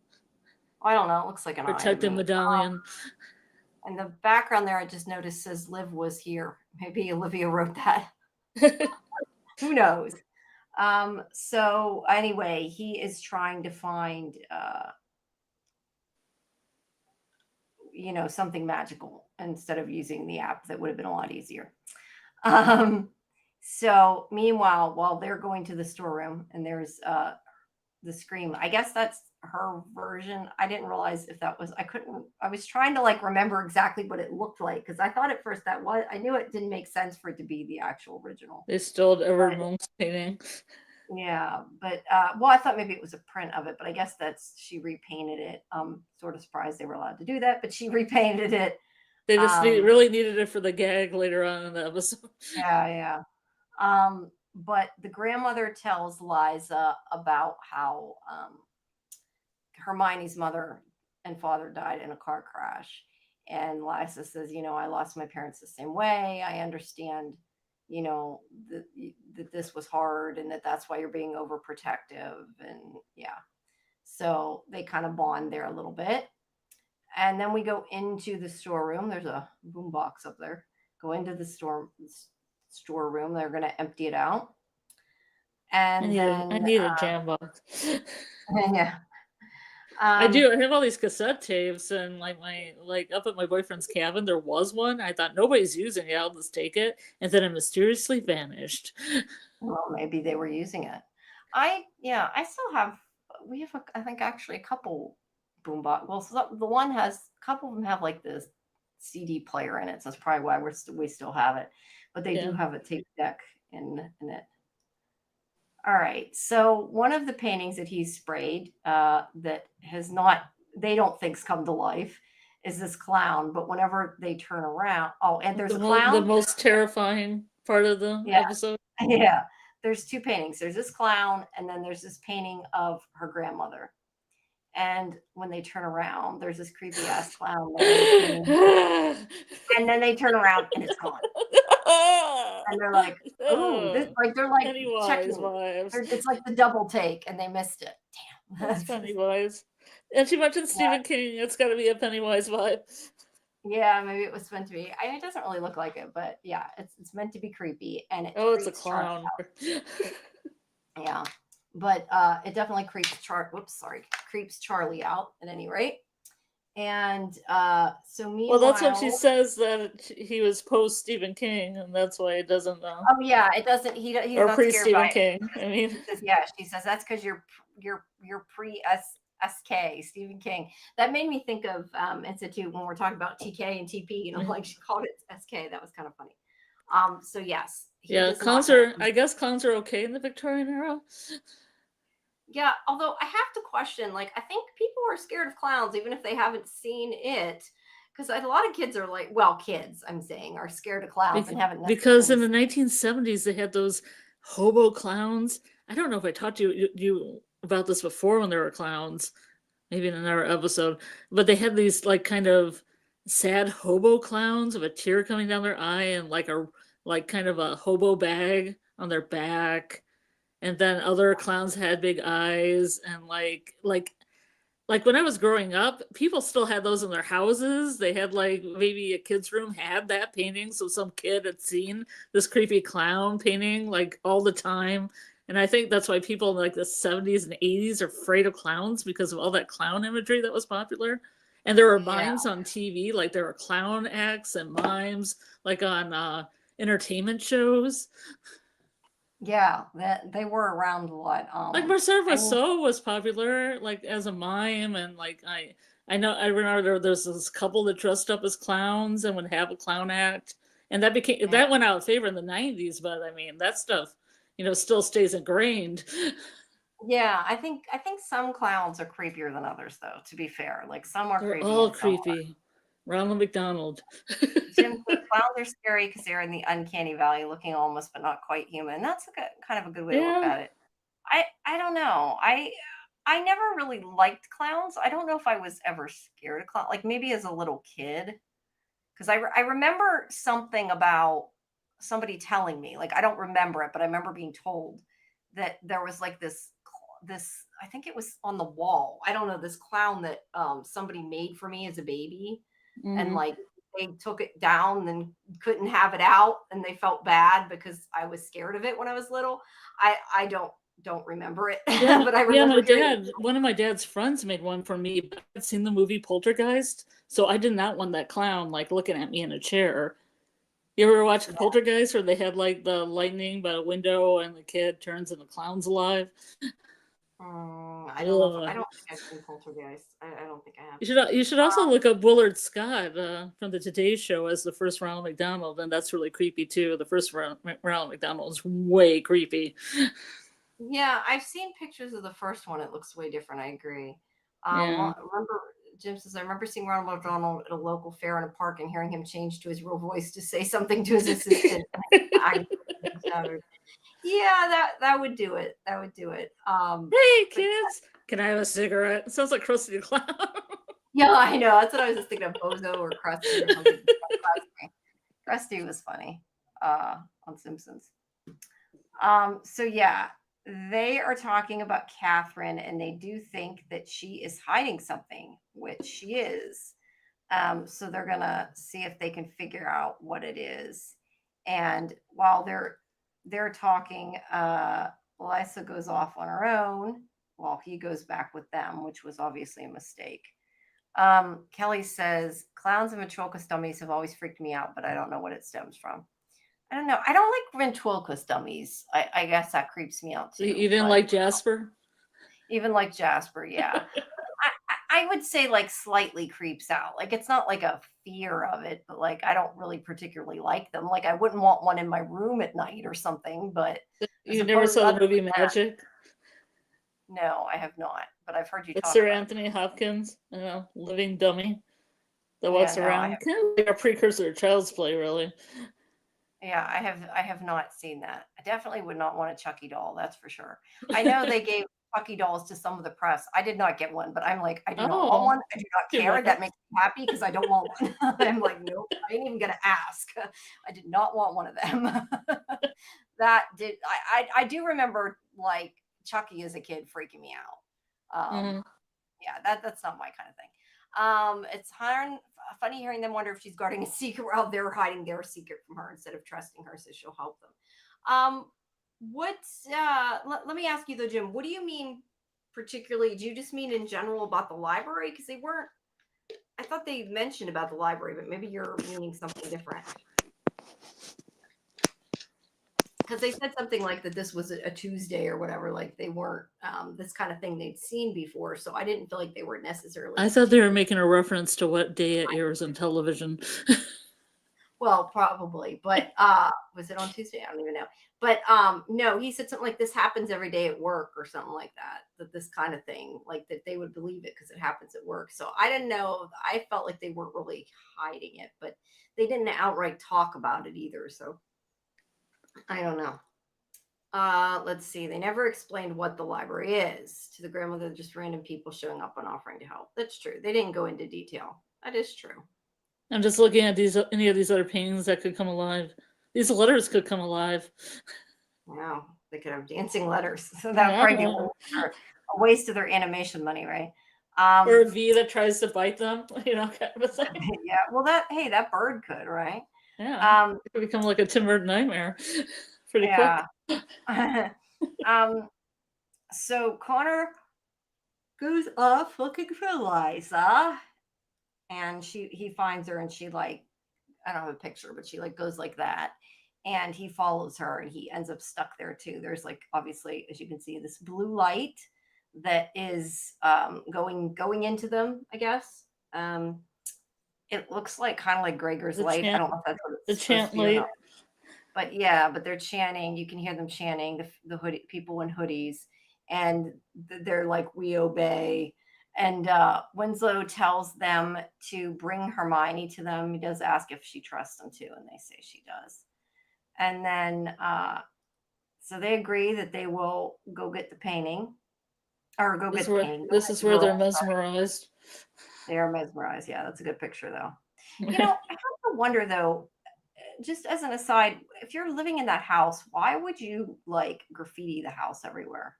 I don't know. It looks like an protective medallion. And the background there, I just noticed, says Liv was here. Maybe Olivia wrote that. Who knows? So anyway, he is trying to find, something magical instead of using the app. That would have been a lot easier. So meanwhile, while they're going to the storeroom and there's the scream, I guess that's her version. I didn't realize if that was, I was trying to remember exactly what it looked like, because I thought at first I knew it didn't make sense for it to be the actual original. They stole Edward Munch's painting. Yeah, but I thought maybe it was a print of it, but I guess she repainted it. Sort of surprised they were allowed to do that, but she repainted it. They just really needed it for the gag later on in the episode. Yeah. But the grandmother tells Lysa about how Hermione's mother and father died in a car crash. And Lysa says, I lost my parents the same way. I understand that this was hard and that's why you're being overprotective. And yeah, so they kind of bond there a little bit. And then we go into the storeroom. There's a boom box up there. Go into the storeroom. They're going to empty it out. And I need a jam box. Yeah. I do. I have all these cassette tapes, and like up at my boyfriend's cabin, there was one. I thought nobody's using it. I'll just take it, and then it mysteriously vanished. Well, maybe they were using it. I still have. We have, I think, actually a couple boombox. Well, so the one has a couple of them have like this CD player in it, so that's probably why we still have it. But they do have a tape deck in it. All right. So one of the paintings that he's sprayed that has not, they don't think's come to life, is this clown. But whenever they turn around, and there's a clown. The most terrifying part of the episode. Yeah. There's two paintings. There's this clown, and then there's this painting of her grandmother. And when they turn around, there's this creepy ass clown there. And then they turn around and it's gone. And they're like, "Oh, they're like Pennywise vibes." It's like the double take, and they missed it. Damn, that's Pennywise. And she mentioned Stephen King. It's got to be a Pennywise vibe. Yeah, maybe it was meant to be. It doesn't really look like it, but yeah, it's meant to be creepy. And it's a clown. Yeah, but it definitely creeps Charlie out at any rate. And so meanwhile, well, that's what she says, that he was post Stephen King, and that's why it doesn't. Oh yeah, it doesn't. He's or not pre scared Stephen by King. It. I mean, she says that's because you're pre SK Stephen King. That made me think of Institute when we're talking about TK and TP. You know, like she called it SK. That was kind of funny. So yes. Clowns are. I guess clowns are okay in the Victorian era. Yeah, although I have to question, like, I think people are scared of clowns even if they haven't seen it, because a lot of kids are like, well, kids, I'm saying, are scared of clowns and haven't. Because in the 1970s they had those hobo clowns. I don't know if I talked to you about this before when there were clowns, maybe in another episode, but they had these like kind of sad hobo clowns with a tear coming down their eye and like kind of a hobo bag on their back. And then other clowns had big eyes, and like when I was growing up, people still had those in their houses. They had like maybe a kid's room had that painting, so some kid had seen this creepy clown painting like all the time. And I think that's why people in like the 70s and 80s are afraid of clowns, because of all that clown imagery that was popular. And there were mimes on TV, like there were clown acts and mimes like on entertainment shows. Yeah, that they were around a lot. Like Marcel Marceau was popular, like as a mime, and like I remember there's this couple that dressed up as clowns and would have a clown act, and that went out of favor in the 90s. But I mean, that stuff, still stays ingrained. Yeah, I think some clowns are creepier than others, though. To be fair, like some are They're creepy. All creepy. Ronald McDonald. Jim, the clowns are scary because they're in the uncanny valley, looking almost but not quite human. That's kind of a good way to look at it. I don't know. I never really liked clowns. I don't know if I was ever scared of clowns. Like maybe as a little kid, because I remember something about somebody telling me. Like I don't remember it, but I remember being told that there was like this. I think it was on the wall. I don't know, this clown that somebody made for me as a baby. Mm-hmm. And like they took it down and couldn't have it out, and they felt bad because I was scared of it when I was little. I don't remember it. Yeah, but I remember one of my dad's friends made one for me. I'd seen the movie Poltergeist, so I did not want that clown like looking at me in a chair. You ever watch Poltergeist where they had like the lightning by a window and the kid turns and the clown's alive? I don't know. I don't think I've seen Poltergeist. I don't think I have. You should also look up Willard Scott from the Today Show as the first Ronald McDonald, and that's really creepy too. The first Ronald McDonald is way creepy. Yeah, I've seen pictures of the first one. It looks way different. I agree. Remember, Jim says, I remember seeing Ronald McDonald at a local fair in a park and hearing him change to his real voice to say something to his assistant. Yeah, that would do it. That would do it. Hey kids, can I have a cigarette? It sounds like Krusty the Clown. Yeah, I know. That's what I was just thinking of, Bozo or Krusty or something. Krusty was funny. on Simpsons. So yeah, they are talking about Catherine, and they do think that she is hiding something, which she is. So they're gonna see if they can figure out what it is. And while they're talking, Lisa goes off on her own while he goes back with them, which was obviously a mistake. Kelly says, clowns and ventriloquist dummies have always freaked me out, but I don't know what it stems from. I don't know. I don't like ventriloquist dummies. I guess that creeps me out too. Even like Jasper? Even like Jasper, yeah. I would say like slightly creeps out. Like it's not like a fear of it, but like I don't really particularly like them. Like I wouldn't want one in my room at night or something, but you never saw the movie Magic? No, I have not, but I've heard you talk Sir about Anthony Hopkins, living dummy that walks around. Kind of like a precursor to Child's Play, really. Yeah, I have not seen that. I definitely would not want a Chucky doll, that's for sure. I know they gave Chucky dolls to some of the press. I did not get one, but I'm like, I do not want one. I do not care. That makes me happy because I don't want one. I'm like, nope, I ain't even gonna ask. I did not want one of them. I do remember like Chucky as a kid freaking me out. Yeah, that's not my kind of thing. It's funny hearing them wonder if she's guarding a secret while they're hiding their secret from her instead of trusting her, so she'll help them. Let me ask you though, Jim, what do you mean particularly? Do you just mean in general about the library? Because I thought they mentioned about the library, but maybe you're meaning something different. Because they said something like that this was a Tuesday or whatever, like they weren't this kind of thing they'd seen before. So I didn't feel like they were necessarily. I thought they were making a reference to what day it airs on television. Well, probably, but was it on Tuesday? I don't even know. But no, he said something like this happens every day at work or something like that this kind of thing, like that they would believe it because it happens at work. So I didn't know. I felt like they weren't really hiding it, but they didn't outright talk about it either. So I don't know. Let's see. They never explained what the library is to the grandmother, just random people showing up and offering to help. That's true. They didn't go into detail. That is true. I'm just looking at any of these other paintings that could come alive. These letters could come alive. Wow, they could have dancing letters. So that would probably be a waste of their animation money, right? Or a V that tries to bite them, kind of a thing. Yeah, well, that bird could, right? Yeah, it could become like a Tim Burton nightmare pretty quick. So Connor goes off looking for Liza, and he finds her, and she like, I don't have a picture, but she like goes like that, and he follows her, and he ends up stuck there too. There's like, obviously, as you can see, this blue light that is going into them, I guess. It looks like kind of like Gregor's light. I don't know if that's what it's the chant light. But yeah, but they're chanting. You can hear them chanting, the hoodie people in hoodies, and they're like, we obey. And Winslow tells them to bring Hermione to them. He does ask if she trusts them too, and they say she does. And then so they agree that they will go get the painting, or go get the painting. This is where they're mesmerized. They are mesmerized. Yeah, that's a good picture though. I have to wonder though, just as an aside, if you're living in that house, why would you like graffiti the house everywhere?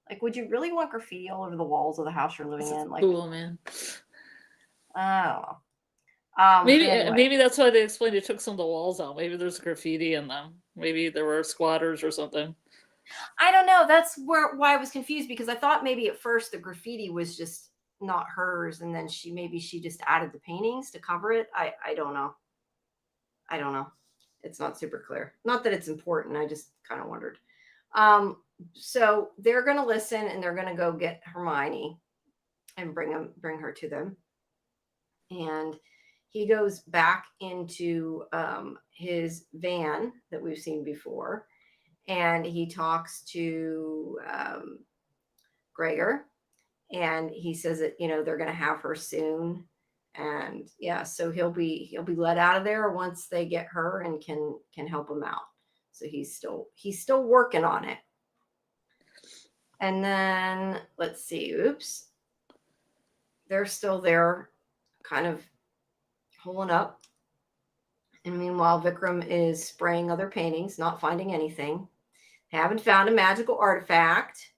Like, would you really want graffiti all over the walls of the house you're living in? Like, cool, man. I don't know. Maybe that's why they explained they took some of the walls out. Maybe there's graffiti in them. Maybe there were squatters or something. I don't know. That's why I was confused, because I thought maybe at first the graffiti was just not hers, and then she just added the paintings to cover it. I don't know. I don't know. It's not super clear. Not that it's important. I just kind of wondered. So they're going to listen, and they're going to go get Hermione and bring her to them. And he goes back into his van that we've seen before, and he talks to Gregor, and he says that they're going to have her soon. And yeah, so he'll be let out of there once they get her and can help him out. So he's still working on it. And then let's see. Oops. They're still there, kind of holding up. And meanwhile, Vikram is spraying other paintings, not finding anything. Haven't found a magical artifact.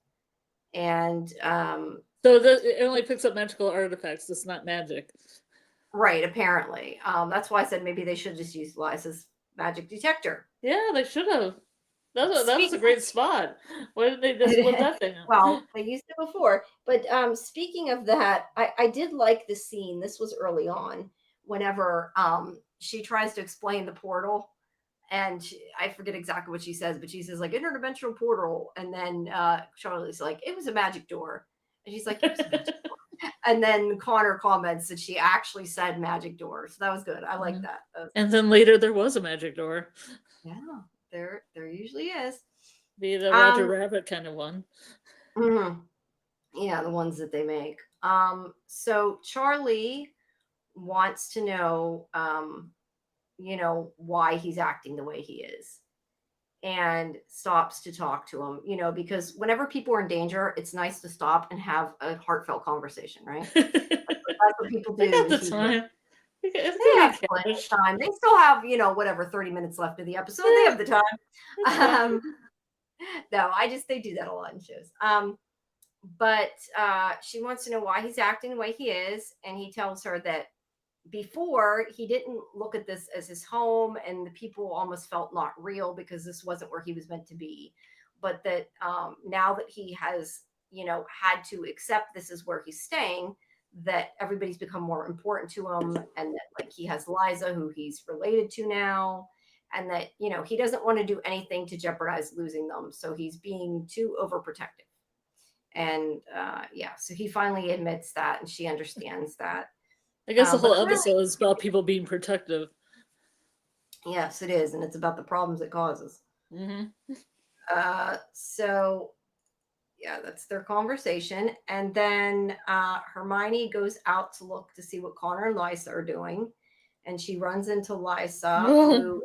And so it only picks up magical artifacts. It's not magic. Right, apparently. That's why I said maybe they should just use Liza's magic detector. Yeah, they should have. That was a great spot. Why did they just put that thing up? Well, they used it before. But speaking of that, I did like the scene. This was early on, whenever she tries to explain the portal. And I forget exactly what she says, but she says like interdimensional portal. And then Charlie's like, it was a magic door. And she's like, it was a magic door. And then Connor comments that she actually said magic door. So that was good. I like that. And then later there was a magic door. Yeah, there usually is. Be the Roger Rabbit kind of one. Mm-hmm. Yeah, the ones that they make. So Charlie wants to know, why he's acting the way he is, and stops to talk to him, because whenever people are in danger, it's nice to stop and have a heartfelt conversation, right? That's what people do. They got the time. They have plenty of time. They still have, 30 minutes left of the episode. Yeah. They have the time. No, they do that a lot in shows. But she wants to know why he's acting the way he is. And he tells her that before he didn't look at this as his home, and the people almost felt not real because this wasn't where he was meant to be. But that now that he has, had to accept this is where he's staying, that everybody's become more important to him, and that like he has Liza, who he's related to now, and that, he doesn't want to do anything to jeopardize losing them. So he's being too overprotective. And so he finally admits that, and she understands that. I guess the whole episode is about people being protective. Yes, it is. And it's about the problems it causes. Mm-hmm. So, yeah, that's their conversation. And then Hermione goes out to look to see what Connor and Liza are doing. And she runs into Liza, who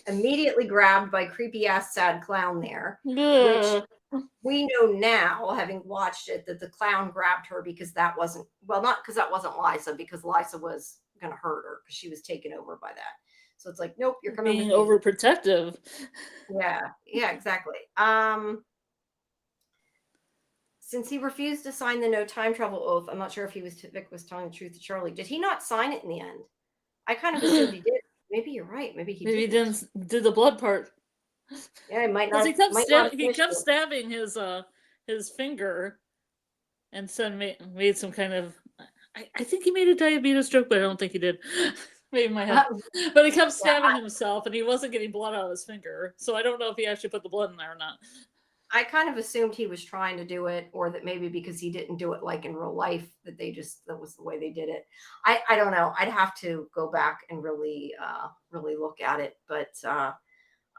immediately grabbed by creepy ass sad clown there. Which we know now, having watched it, that the clown grabbed her because not because that wasn't Liza, because Liza was going to hurt her because she was taken over by that. So it's like, nope, you're coming being overprotective. Yeah, exactly. Since he refused to sign the no time travel oath, I'm not sure if Vic was telling the truth to Charlie. Did he not sign it in the end? I kind of assumed he did. Maybe you're right. Maybe he didn't do the blood part. Yeah, it might not. He kept stabbing his finger, and son made some kind of. I think he made a diabetes joke, but I don't think he did. Maybe my head. But he kept stabbing himself, and he wasn't getting blood out of his finger. So I don't know if he actually put the blood in there or not. I kind of assumed he was trying to do it, or that maybe because he didn't do it like in real life, that was the way they did it. I don't know. I'd have to go back and really look at it. But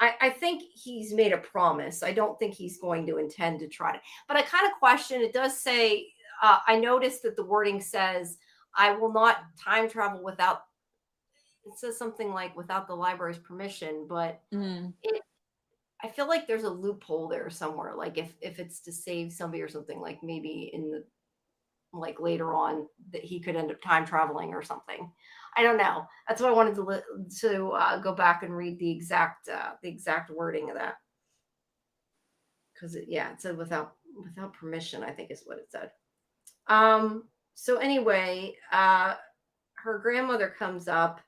I think he's made a promise. I don't think he's going to intend to try to. But I kind of question, it does say, I noticed that the wording says, I will not time travel without, it says something like without the library's permission, but I feel like there's a loophole there somewhere. Like if it's to save somebody or something, like maybe in the, like later on that he could end up time traveling or something. I don't know. That's why I wanted to go back and read the exact wording of that. Because it said without permission, I think is what it said. So anyway, her grandmother comes up,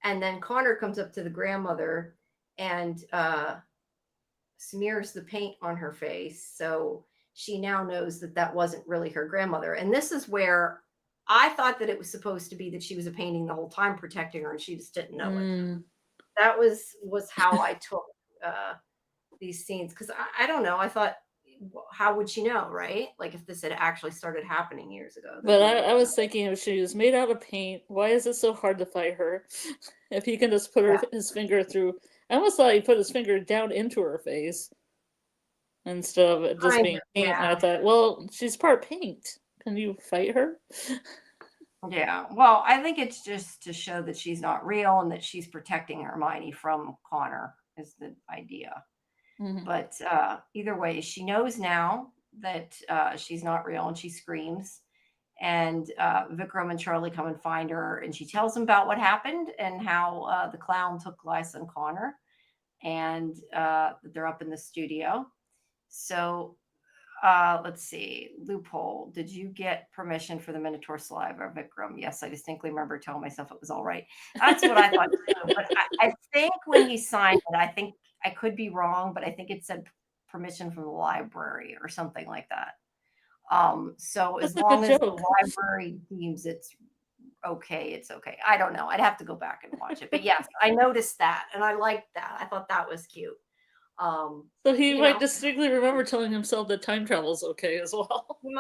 and then Connor comes up to the grandmother and smears the paint on her face. So she now knows that wasn't really her grandmother. And this is where I thought that it was supposed to be that she was a painting the whole time protecting her, and she just didn't know it. That was how I took these scenes. Because I don't know. I thought, how would she know, right? Like if this had actually started happening years ago. But I was thinking, if she was made out of paint, why is it so hard to fight her? If he can just put his finger through. I almost thought he put his finger down into her face instead of just being paint. And I thought, well, she's part paint. Can you fight her? Yeah. Well, I think it's just to show that she's not real and that she's protecting Hermione from Connor is the idea. Mm-hmm. But either way, she knows now that she's not real, and she screams. And Vikram and Charlie come and find her, and she tells them about what happened and how the clown took Liza and Connor, and they're up in the studio. So let's see. Loophole. Did you get permission for the Minotaur saliva, Vikram? Yes, I distinctly remember telling myself it was all right. That's what I thought too. But I think when he signed it, I think I could be wrong, but I think it said permission from the library or something like that. So as long as the library deems it's okay, it's okay. I don't know. I'd have to go back and watch it. But yes, I noticed that and I liked that. I thought that was cute. So he might distinctly remember telling himself that time travel is okay as well. He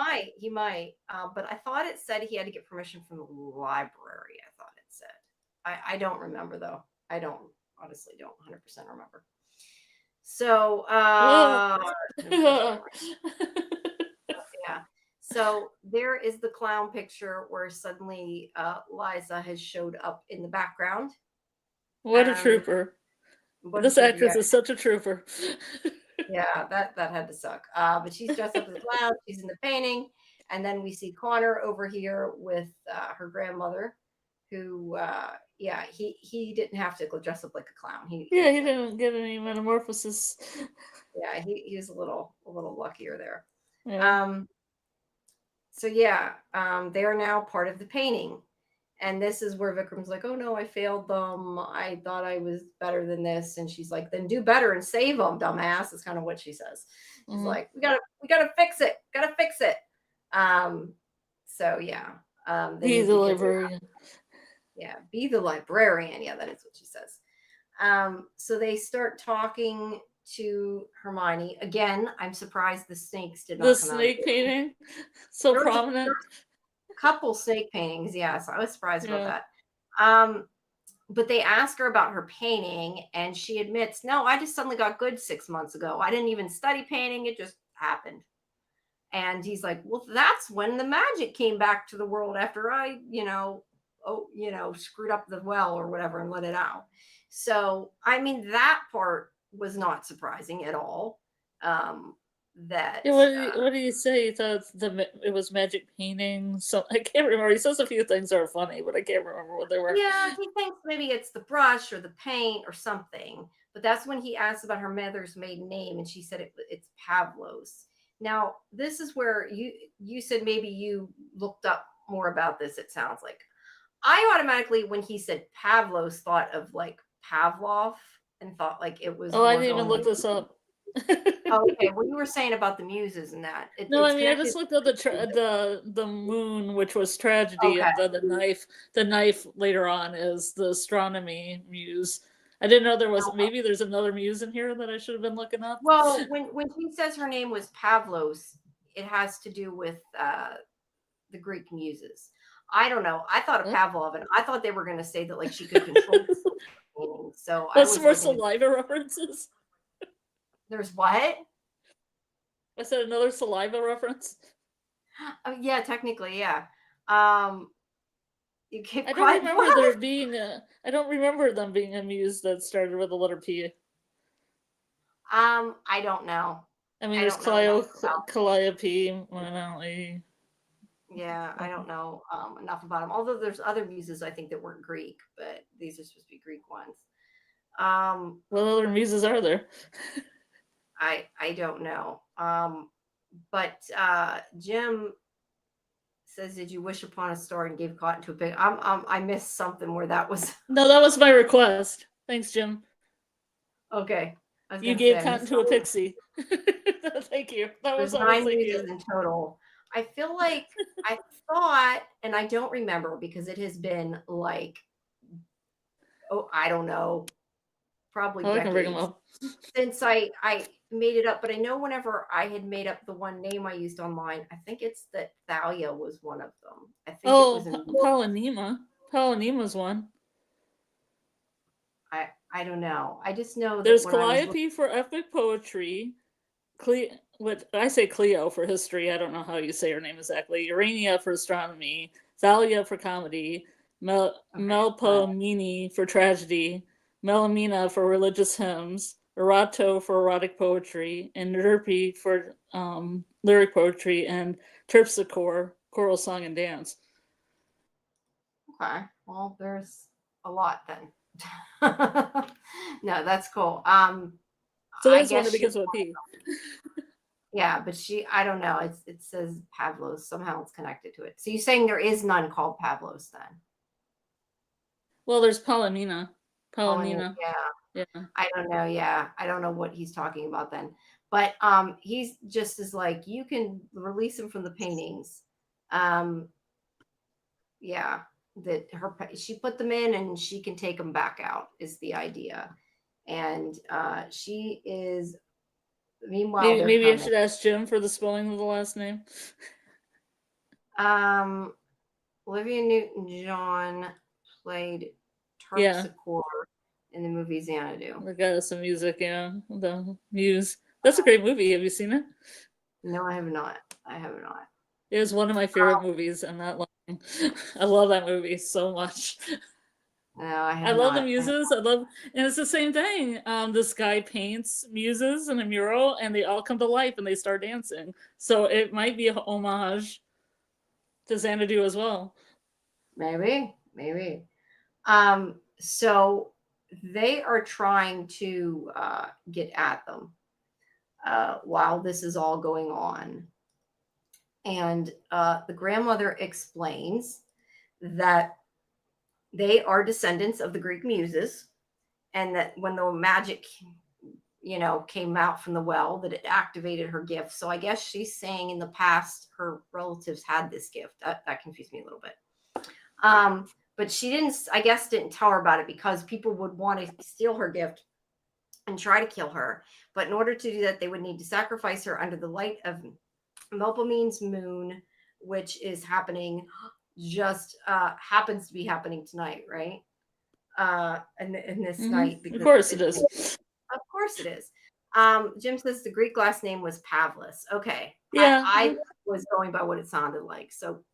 might. But I thought it said he had to get permission from the library. I thought it said. I don't remember though. I honestly don't 100% remember. So yeah. So there is the clown picture where suddenly Liza has showed up in the background. What a trooper. This actress is such a trooper. Yeah, that had to suck. But she's dressed up as a clown. She's in the painting. And then we see Connor over here with her grandmother, who, he didn't have to dress up like a clown. He didn't get any metamorphosis. Yeah, he was a little luckier there. Yeah. So they are now part of the painting. And this is where Vikram's like, oh no, I failed them. I thought I was better than this. And she's like, then do better and save them, dumbass. Is kind of what she says. She's like, we gotta fix it. Gotta fix it. Be the librarian. Yeah, be the librarian. Yeah, that is what she says. So they start talking to Hermione. Again, I'm surprised the snakes did not come out. The snake painting? So prominent. Couple snake paintings, yes. I was surprised about that. But they ask her about her painting, and she admits, no, I just suddenly got good 6 months ago. I didn't even study painting. It just happened. And he's like, well, that's when the magic came back to the world after I, screwed up the well or whatever and let it out. So, I mean, that part was not surprising at all. What did he say? He thought it was magic painting. So I can't remember. He says a few things that are funny, but I can't remember what they were. Yeah, he thinks maybe it's the brush or the paint or something. But that's when he asked about her mother's maiden name, and she said it's Pavlos. Now, this is where you said maybe you looked up more about this. It sounds like I automatically, when he said Pavlos, thought of like Pavlov and thought like it was. Oh, I didn't even look this up. Okay, well, you were saying about the muses and that. I just looked at the moon, which was tragedy, and then the knife later on is the astronomy muse. I didn't know there was maybe there's another muse in here that I should have been looking up. Well, when he says her name was Pavlos, it has to do with the Greek muses. I don't know. I thought of Pavlov, and I thought they were going to say that like she could control the painting. So that's more saliva references. There's what? I said another saliva reference. Oh, yeah, technically, yeah. You I don't remember there being I don't remember them being a muse that started with the letter P. I don't know. I mean, there's Calliope. Yeah, I don't know enough about them. Although there's other muses I think that weren't Greek, but these are supposed to be Greek ones. What other muses are there? I don't know. But Jim says, "Did you wish upon a star and gave cotton to a pig?" I missed something where that was. No, that was my request. Thanks, Jim. Okay. You gave cotton to a pixie. Thank you. That was 9 muses in total. I feel like I thought, and I don't remember because it has been like, I don't know, probably I can bring them up. Since I made it up. But I know whenever I had made up the one name I used online, I think it's that Thalia was one of them. I think it was Polynema. Polynema's one. I don't know. I just know that there's Calliope for epic poetry. What I say Cleo for history. I don't know how you say her name exactly. Urania for astronomy. Thalia for comedy. Melpomene for tragedy. Melamina for religious hymns. Erato for erotic poetry. And Derpy for lyric poetry. And Terpsichore choral song and dance. Okay, well, there's a lot then. No, that's cool. So there's one that begins with P. Yeah, but I don't know. It says Pavlos. Somehow it's connected to it. So you're saying there is none called Pavlos then? Well, there's Palomina. Yeah. I don't know. Yeah, I don't know what he's talking about then. But he's just as like, you can release him from the paintings. Yeah, that she put them in and she can take them back out is the idea. And she is, meanwhile, maybe I should ask Jim for the spelling of the last name. Olivia Newton-John played Terpsichore in the movie Xanadu. They got us some music, the Muse. That's a great movie. Have you seen it? No, I have not. It was one of my favorite movies, and that long. I love that movie so much. No, I love the muses. And it's the same thing. This guy paints muses in a mural, and they all come to life and they start dancing. So it might be a homage to Xanadu as well. Maybe. So they are trying to get at them while this is all going on. And the grandmother explains that they are descendants of the Greek muses, and that when the magic, came out from the well, that it activated her gift. So I guess she's saying in the past her relatives had this gift. That confused me a little bit. But she didn't tell her about it because people would want to steal her gift and try to kill her. But in order to do that, they would need to sacrifice her under the light of Melpomene's moon, which is happening, happens to be happening tonight, right? In this night. Of course it is. Of course it is. Jim says the Greek last name was Pavlos. Okay. Yeah. I was going by what it sounded like. So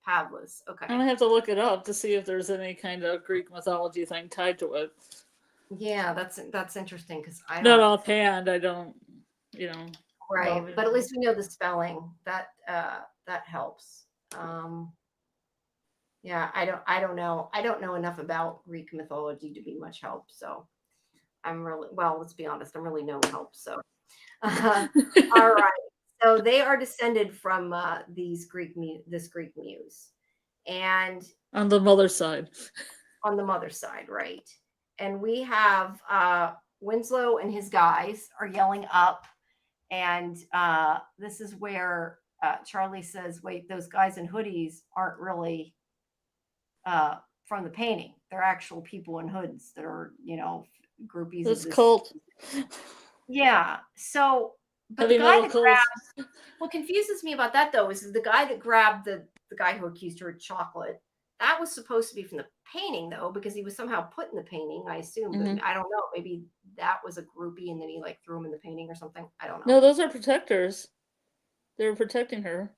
Pavlos. Okay. I'm gonna have to look it up to see if there's any kind of Greek mythology thing tied to it. Yeah, that's interesting because I don't. Not offhand, I don't, Right, but at least we know the spelling. That helps. Yeah, I don't know. I don't know enough about Greek mythology to be much help. So let's be honest, I'm really no help. So, all right. So they are descended from this Greek muse, and on the mother's side. On the mother's side, right? And we have Winslow and his guys are yelling up, and this is where Charlie says, "Wait, those guys in hoodies aren't really from the painting. They're actual people in hoods that are, groupies." This cult. Yeah. So, but the guy that grabs, what confuses me about that though is the guy that grabbed the guy who accused her of chocolate. That was supposed to be from the painting though, because he was somehow put in the painting, I assume. But I don't know. Maybe that was a groupie and then he threw him in the painting or something. I don't know. No, those are protectors. They were protecting her.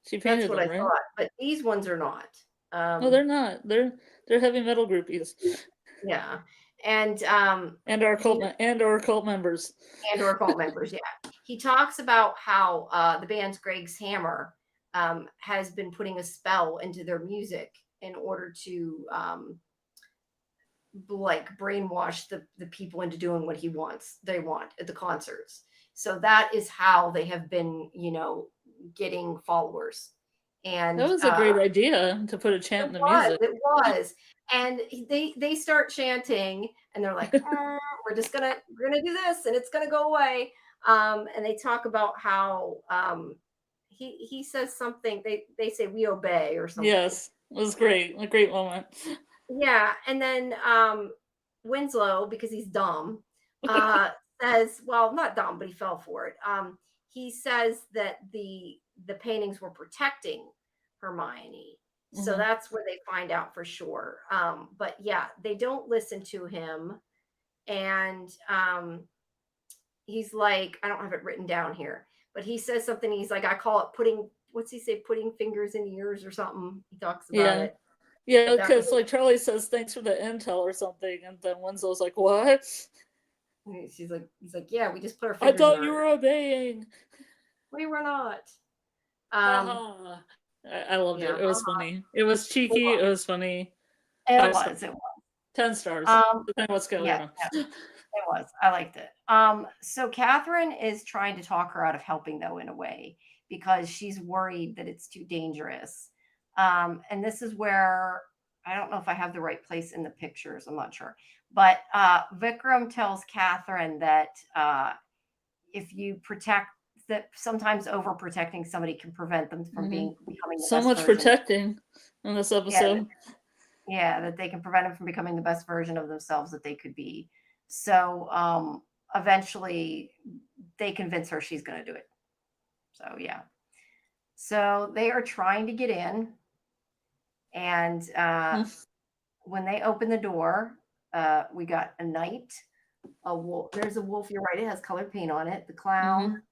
She painted That's what them, I thought. But these ones are not. No, they're not. They're heavy metal groupies. Yeah. And our cult members. And or cult members, yeah. He talks about how the band's Greg's Hammer has been putting a spell into their music in order to brainwash the people into doing what they want at the concerts. So that is how they have been, getting followers. And that was a great idea to put a chant in the music. It was. And they start chanting and they're like, we're gonna do this and it's gonna go away. And they talk about how he says something, they say we obey or something. Yes, it was great. A great moment. Yeah. And then Winslow, because he's dumb, says, well, not dumb, but he fell for it. He says that the paintings were protecting Hermione. So that's where they find out for sure. But yeah, they don't listen to him. And he's like, I don't have it written down here, but he says something. He's like, I call it putting fingers in ears or something. He talks about it. Yeah, because Charlie says, thanks for the intel or something. And then Winslow's like, what? He's like, yeah, we just put our fingers I thought you were obeying. We were not. I loved it. It was funny. It was cheeky. It was funny. It was. 10 stars. Depending what scale you're on. It was. I liked it. So Catherine is trying to talk her out of helping, though, in a way, because she's worried that it's too dangerous. And this is where I don't know if I have the right place in the pictures. I'm not sure. But Vikram tells Catherine that if you protect, that sometimes overprotecting somebody can prevent them from becoming the so much version. Protecting in this episode. That they can prevent them from becoming the best version of themselves that they could be. So eventually they convince her she's going to do it. So, yeah. So they are trying to get in. And when they open the door, we got a knight, a wolf. There's a wolf. You're right. It has colored paint on it. The clown,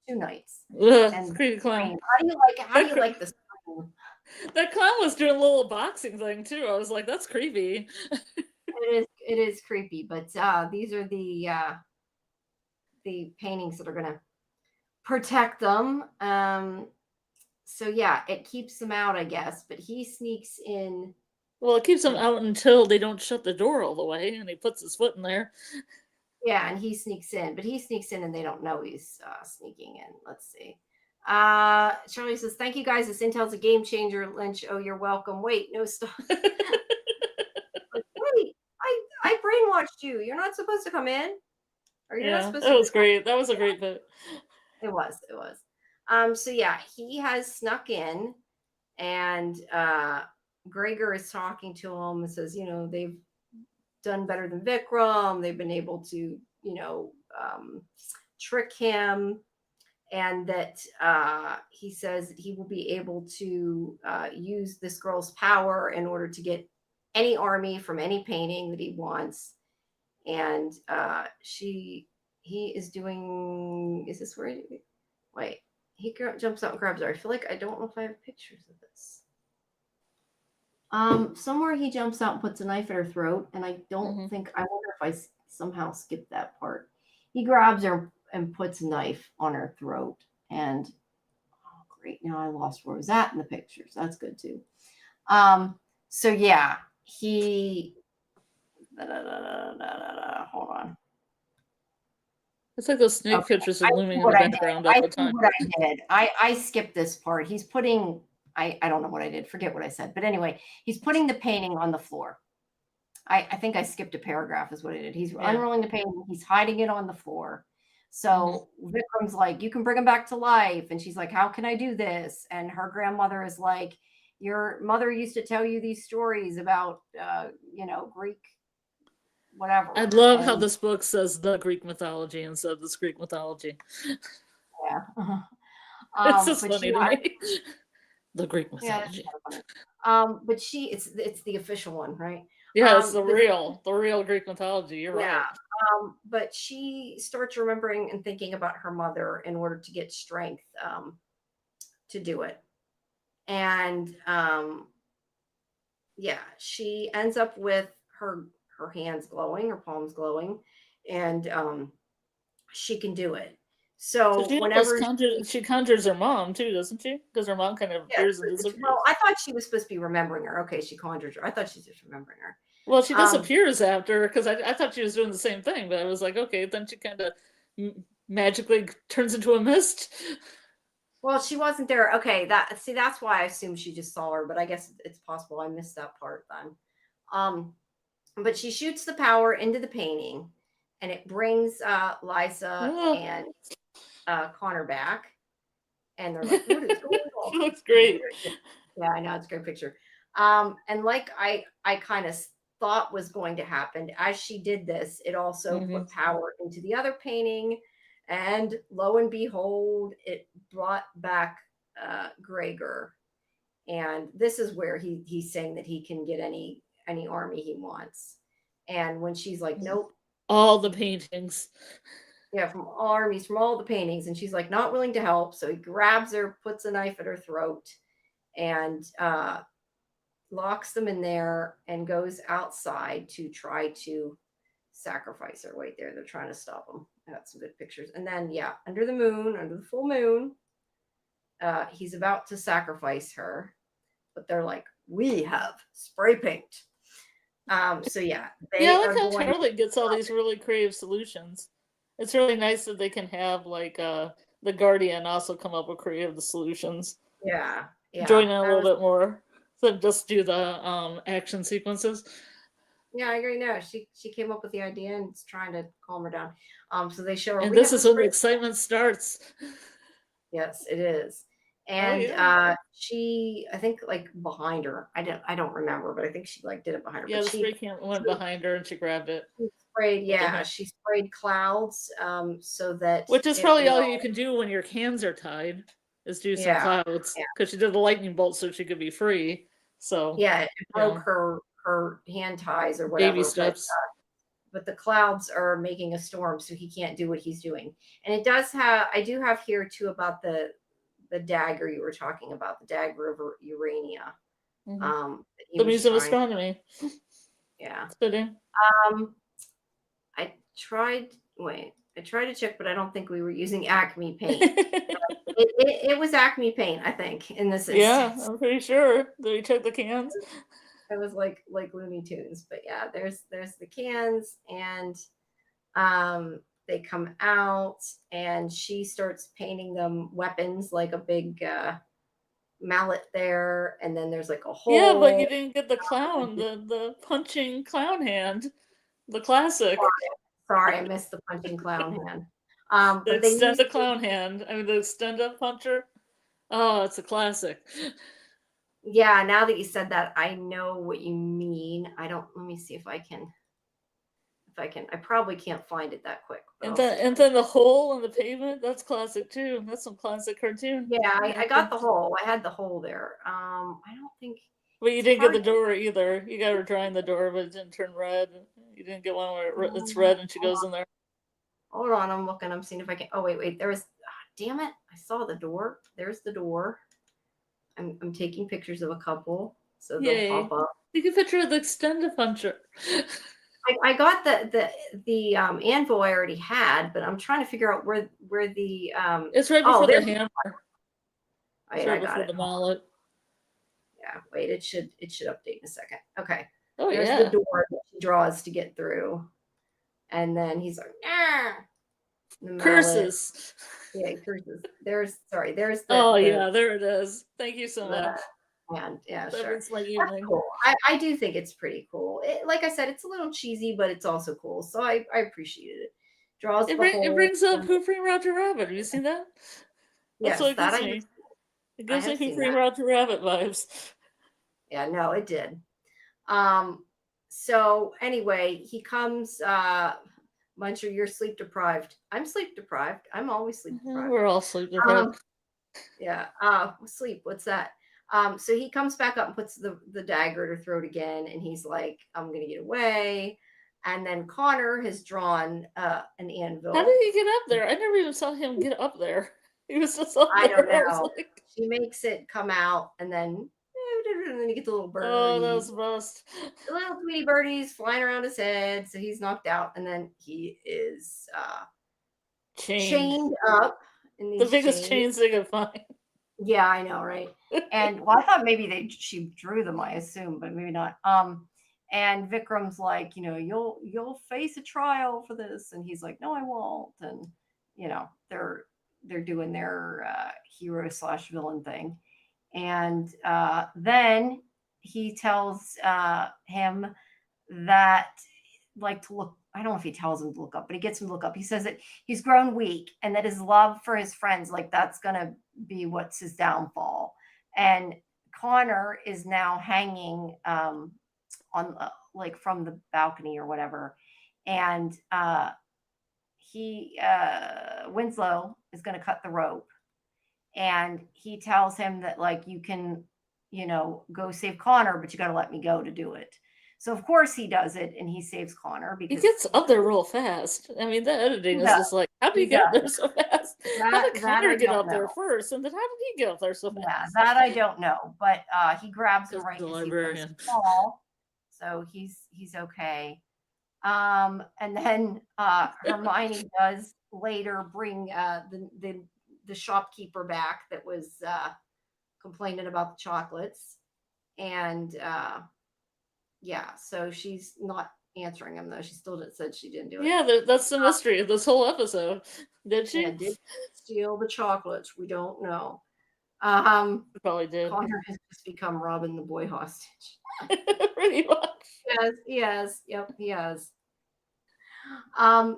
2 knights. And creepy clown. How do you like this? That clown was doing a little boxing thing too. I was like, that's creepy. It is creepy, but these are the paintings that are gonna protect them. So yeah, it keeps them out, I guess, but he sneaks in. Well, it keeps them out until they don't shut the door all the way, and he puts his foot in there. Yeah, and he sneaks in, but he sneaks in and they don't know he's sneaking in. Let's see. Charlie says, thank you guys. This intel's a game changer. Lynch, oh, you're welcome. Wait, no, stop. Wait, I brainwashed you. You're not supposed to come in. Are you not supposed to? That was great. That was a great bit. It was. So yeah, he has snuck in, and Gregor is talking to him and says, they've done better than Vikram. They've been able to, trick him. And that he says that he will be able to use this girl's power in order to get any army from any painting that he wants. And he is doing, is this where, wait, he jumps out and grabs her. I feel like I don't know if I have pictures of this. Somewhere he jumps out and puts a knife at her throat. And I don't think, I wonder if I somehow skipped that part. He grabs her and puts a knife on her throat. And great, now I lost where it was at in the pictures. That's good too. So yeah, he hold on. It's like those snake pictures are looming in the background all the time. What I did. I skipped this part. He's putting, I don't know what I did, forget what I said. But anyway, he's putting the painting on the floor. I think I skipped a paragraph is what I did. He's unrolling the painting, he's hiding it on the floor. So Vikram's like, you can bring him back to life. And she's like, how can I do this? And her grandmother is like, your mother used to tell you these stories about, Greek, whatever. I love how this book says the Greek mythology instead of this Greek mythology. Yeah. It's just funny to me. The Greek mythology. But it's the official one, right? Yeah, it's the real Greek mythology. You're right. But she starts remembering and thinking about her mother in order to get strength to do it. And she ends up with her hands glowing, her palms glowing, and she can do it. So whenever she conjures her mom too, doesn't she? Because her mom kind of appears and disappears. Well, I thought she was supposed to be remembering her. Okay, she conjures her. I thought she's just remembering her. Well, she disappears after, because I thought she was doing the same thing, but I was like, okay, then she kind of magically turns into a mist. Well, she wasn't there. Okay, that's why I assumed she just saw her, but I guess it's possible I missed that part then. But she shoots the power into the painting, and it brings Liza and Connor back, and they're like, what is going on? Looks great. Yeah, I know, it's a great picture. And like I kind of thought was going to happen, as she did this, it also put power into the other painting, and lo and behold, it brought back Gregor. And this is where he's saying that he can get any army he wants. And when she's like, nope, all the paintings. Yeah, from all armies, from all the paintings. And she's like, not willing to help. So he grabs her, puts a knife at her throat, and locks them in there and goes outside to try to sacrifice her. Wait there. They're trying to stop him. I got some good pictures. And then, under the moon, under the full moon, he's about to sacrifice her, but they're like, we have spray paint. So yeah, they I like how Charlotte gets all these really creative solutions. It's really nice that they can have like the Guardian also come up with creative solutions. Yeah, join in a little bit more than just do the action sequences. Yeah, I agree. No, she came up with the idea and it's trying to calm her down. So they show her. And this is when the excitement starts. Yes, it is. And she, I think, like behind her. I don't remember, but I think she like did it behind her. Yeah, the spray can went behind her and she grabbed it. She sprayed, yeah, she sprayed clouds, so that, which is probably all you can do when your cans are tied, is do some clouds, because she did the lightning bolt so she could be free. So yeah, it broke her hand ties or whatever. Baby steps. But the clouds are making a storm, so he can't do what he's doing. And it does have, I do have here too about the dagger you were talking about, the dagger of Urania. Mm-hmm. The Museum of Astronomy. Yeah. Fitting. I tried to check, but I don't think we were using Acme paint. it was Acme paint, I think, in this instance. Yeah, I'm pretty sure. Did we check the cans? It was like Looney Tunes, but yeah, there's the cans, and they come out, and she starts painting them weapons, like a big mallet there, and then there's like a hole. Yeah, but you didn't get the clown, the punching clown hand, the classic. Sorry, I missed the punching clown hand. The extended clown hand. I mean, the extended puncher. Oh, it's a classic. Yeah, now that you said that, I know what you mean. Let me see if I can. I probably can't find it that quick. And then the hole in the pavement, that's classic too. That's some classic cartoon. Yeah, I got the hole. I had the hole there. I don't think. But you didn't get the door either. You got her drawing the door, but it didn't turn red. You didn't get one where it's red and she goes in there. Hold on, I'm looking. I'm seeing if I can. Oh wait. There was. Damn it! I saw the door. There's the door. I'm taking pictures of a couple, so they'll pop up. Take a picture of the extended puncher. I got the anvil I already had, but I'm trying to figure out where the it's right before the hammer. It's right before the mallet. Yeah, wait, it should update in a second. Okay. Oh, there's the door that he draws to get through. And then he's like, curses. Yeah, curses. There's the yeah, there it is. Thank you so much. And yeah, that sure. That's cool. I do think it's pretty cool. Like I said, it's a little cheesy, but it's also cool. So I appreciated it. Draws it brings up Who Framed Roger Rabbit. Have you seen that? Yes, that's what it gives me. It gives me Who Framed Roger Rabbit vibes. Yeah, no, it did. So anyway, he comes, Muncher, you're sleep deprived. I'm sleep deprived. I'm always sleep deprived. We're all sleep deprived. Yeah. Sleep. What's that? So he comes back up and puts the dagger at her throat again, and he's like, I'm gonna get away. And then Connor has drawn an anvil. How did he get up there? I never even saw him get up there. He was just up there. I don't know. She makes it come out, and then you get the little bird. Oh, that was bust. The little Tweety birdies flying around his head, so he's knocked out, and then he is chained up. In the biggest chains they could find. Yeah, I know, right? And I thought maybe she drew them, I assume, but maybe not. And Vikram's like, you'll face a trial for this, and he's like, no, I won't. And they're doing their hero/villain thing, and then he tells him that, like, to look. I don't know if he tells him to look up, but he gets him to look up. He says that he's grown weak and that his love for his friends, like, that's going to be what's his downfall. And Connor is now hanging on like from the balcony or whatever. And Winslow is going to cut the rope. And he tells him that, like, you can, go save Connor, but you got to let me go to do it. So of course he does it, and he saves Connor because he gets up there real fast. I mean, the editing is just like, how did he get up there so fast? How did Connor get up there first, and then how did he get up there so fast? Yeah, that I don't know, but he grabs him right the as librarian. He fall, so he's okay. And then Hermione does later bring the the shopkeeper back that was complaining about the chocolates. And yeah, so she's not answering him though. She still said she didn't do it. Yeah, that's the mystery of this whole episode. Did she? Yeah, did she steal the chocolates? We don't know. She probably did. Connor has just become Robin the boy hostage. Pretty much. Yes, yep, he has.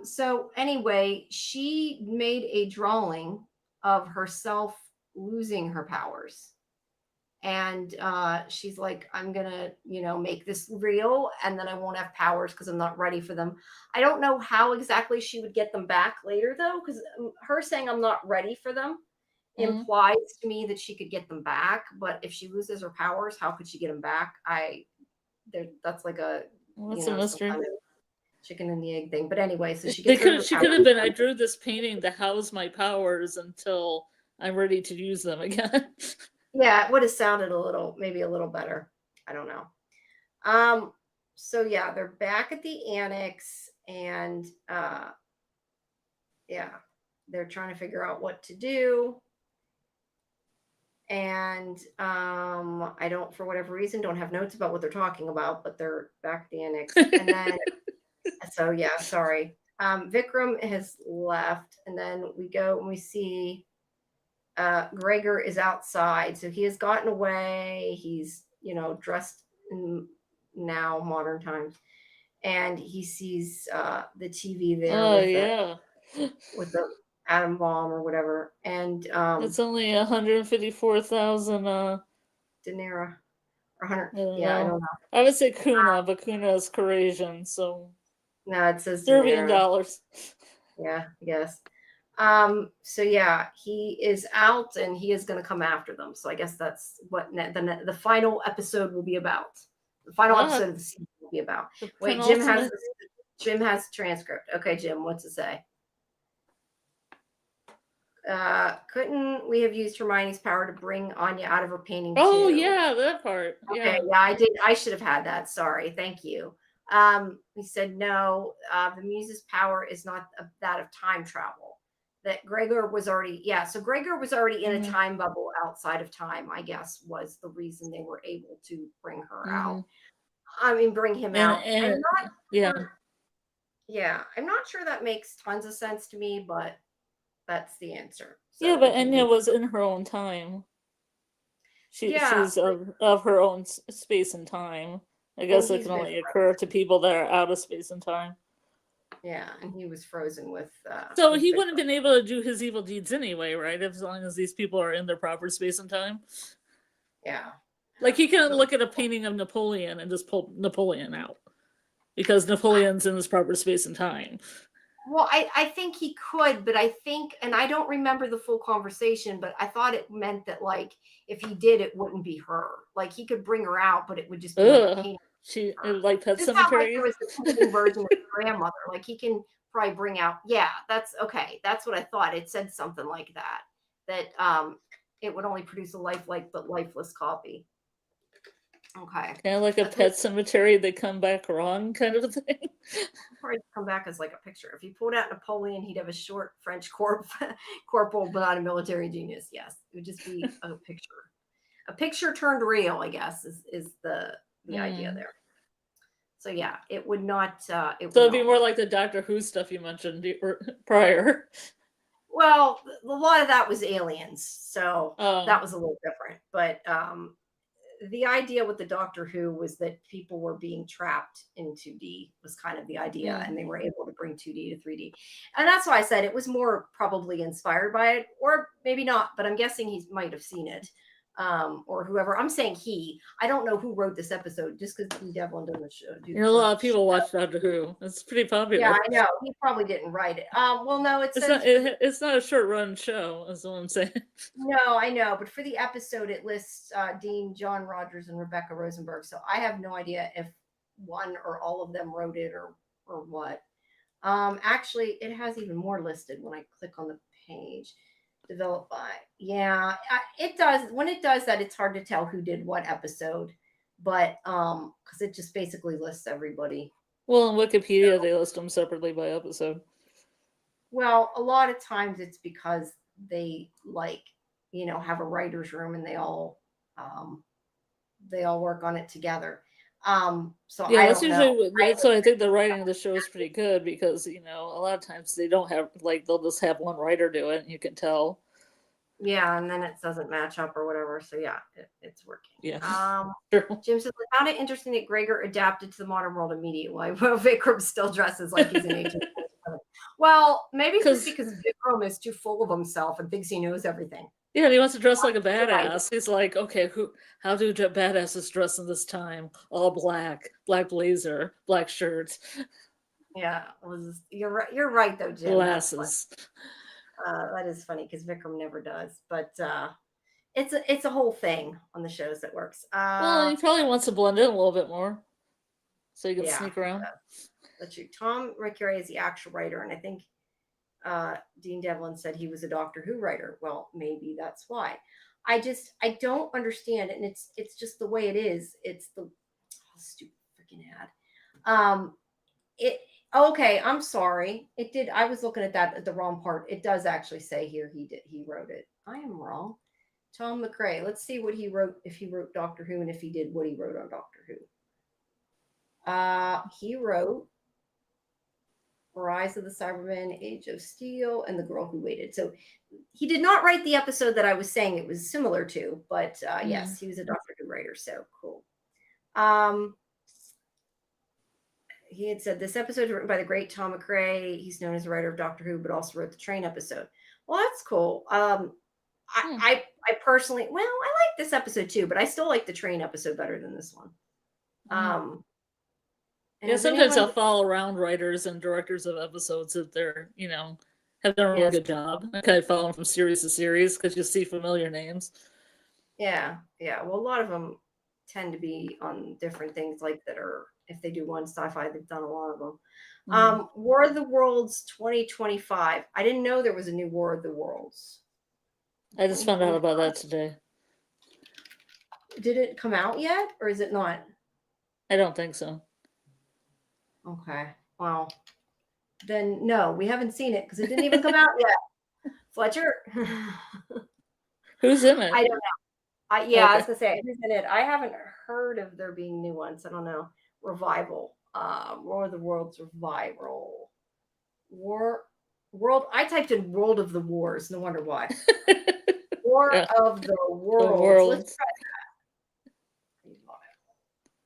So anyway, she made a drawing of herself losing her powers. And she's like, I'm gonna, make this real, and then I won't have powers because I'm not ready for them. I don't know how exactly she would get them back later, though, because her saying I'm not ready for them implies to me that she could get them back. But if she loses her powers, how could she get them back? That's like a what's a mystery? Kind of chicken and the egg thing. But anyway, so she could have been, I drew this painting to house my powers until I'm ready to use them again. Yeah, it would have sounded maybe a little better. I don't know. So yeah, they're back at the annex, and yeah, they're trying to figure out what to do. And I don't, for whatever reason, don't have notes about what they're talking about, but they're back at the annex. And then so yeah, sorry. Vikram has left, and then we go and we see Gregor is outside, so he has gotten away. He's dressed in now modern times, and he sees the TV there. Oh yeah, with the atom bomb or whatever, and it's only 154,000 dinero, or 100. I don't know. I would say kuna, but kuna is Eurasian, so no, it says Serbian dollars. Yeah, yes. So yeah, he is out, and he is going to come after them. So I guess that's what the final episode will be about. The final episode of the season will be about. Wait, Jim has the transcript. Okay, Jim, what's it say? Couldn't we have used Hermione's power to bring Anya out of her painting too? Yeah, that part. Okay, yeah, I did. I should have had that. Sorry. Thank you. He said no. The Muse's power is not that of time travel. That Gregor was already, so Gregor was already in a time bubble outside of time, I guess, was the reason they were able to bring her out. I mean, bring him out. I'm not sure that makes tons of sense to me, but that's the answer. So but Anya was in her own time. She's of her own space and time. I guess it can only occur to people that are out of space and time. Yeah, and he was frozen with... so he wouldn't have been able to do his evil deeds anyway, right? As long as these people are in their proper space and time? Yeah. Like, he couldn't look at a painting of Napoleon and just pull Napoleon out. Because Napoleon's in his proper space and time. Well, I think he could, but I think, and I don't remember the full conversation, but I thought it meant that, like, if he did, it wouldn't be her. Like, he could bring her out, but it would just be like a painting. Like Pet Cemetery? There was a painting version of his grandmother. Like, he can probably bring out, that's okay. That's what I thought. It said something like that. That it would only produce a lifelike but lifeless copy. Okay. Kind of like a Pet Cemetery, they come back wrong kind of a thing. Probably come back as like a picture. If you pulled out Napoleon, he'd have a short French corporal, but not a military genius. Yes, it would just be a picture. A picture turned real, I guess, is the idea there. So yeah, it would not. It'd be more like the Doctor Who stuff you mentioned prior. Well, a lot of that was aliens, so that was a little different. But the idea with the Doctor Who was that people were being trapped in 2D was kind of the idea, and they were able to bring 2D to 3D. And that's why I said it was more probably inspired by it, or maybe not, but I'm guessing he might have seen it. Or whoever. I'm saying he. I don't know who wrote this episode, just because Devlin doesn't do. A lot of people watch Doctor Who. It's pretty popular. Yeah, I know. He probably didn't write it. Well, no, it's not a short run show, is what I'm saying. No, I know, but for the episode, it lists Dean, John Rogers, and Rebecca Rosenberg. So I have no idea if one or all of them wrote it or what. Actually, it has even more listed when I click on the page. Developed by, it does. When it does that, it's hard to tell who did what episode, but because it just basically lists everybody. Well, in Wikipedia, they list them separately by episode. Well, a lot of times it's because they like, have a writer's room and they all work on it together. So yeah, I that's don't know. usually that's why I think the writing of the show is pretty good, because a lot of times they don't have, like, they'll just have one writer do it and you can tell. Yeah, and then it doesn't match up or whatever. So yeah, it's working. Yeah. Sure. Jim says, I found it interesting that Gregor adapted to the modern world immediately, while Vikram still dresses like he's an 18. Well, maybe it's just because Vikram is too full of himself and thinks he knows everything. Yeah, and he wants to dress like a badass. He's like, okay, how do badasses dress in this time? All black blazer, black shirts. Yeah, you're right though, Jim. Glasses. That is funny because Vikram never does, but it's a whole thing on the shows that works. Well, he probably wants to blend in a little bit more, so you can sneak around. That's true. Tom Mercury is the actual writer, and I think Dean Devlin said he was a Doctor Who writer. Well, maybe that's why. I don't understand it, and it's just the way it is. It's the stupid freaking ad. Okay, I'm sorry. It did. I was looking at the wrong part. It does actually say here he wrote it. I am wrong. Tom McRae. Let's see what he wrote, if he wrote Doctor Who, and if he did, what he wrote on Doctor Who. He wrote Rise of the Cybermen, Age of Steel, and The Girl Who Waited. So he did not write the episode that I was saying it was similar to, but yes, he was a Doctor Who writer. So cool. He had said this episode is written by the great Tom McRae. He's known as the writer of Doctor Who, but also wrote the Train episode. Well, that's cool. I personally, I like this episode too, but I still like the Train episode better than this one. Yeah, sometimes I'll follow around writers and directors of episodes if they're, have done a really good job. I kind of follow them from series to series because you see familiar names. Yeah. Well, a lot of them tend to be on different things, like that are, if they do one sci-fi, they've done a lot of them. War of the Worlds 2025. I didn't know there was a new War of the Worlds. I just found out about that today. Did it come out yet, or is it not? I don't think so. Okay. Well, then no, we haven't seen it because it didn't even come out yet. Fletcher. Who's in it? I don't know. Okay. I was gonna say, who's in it? I haven't heard of there being new ones. I don't know. Revival. War of the Worlds revival. World. I typed in World of the Wars. No wonder why. War of the Worlds. Let's try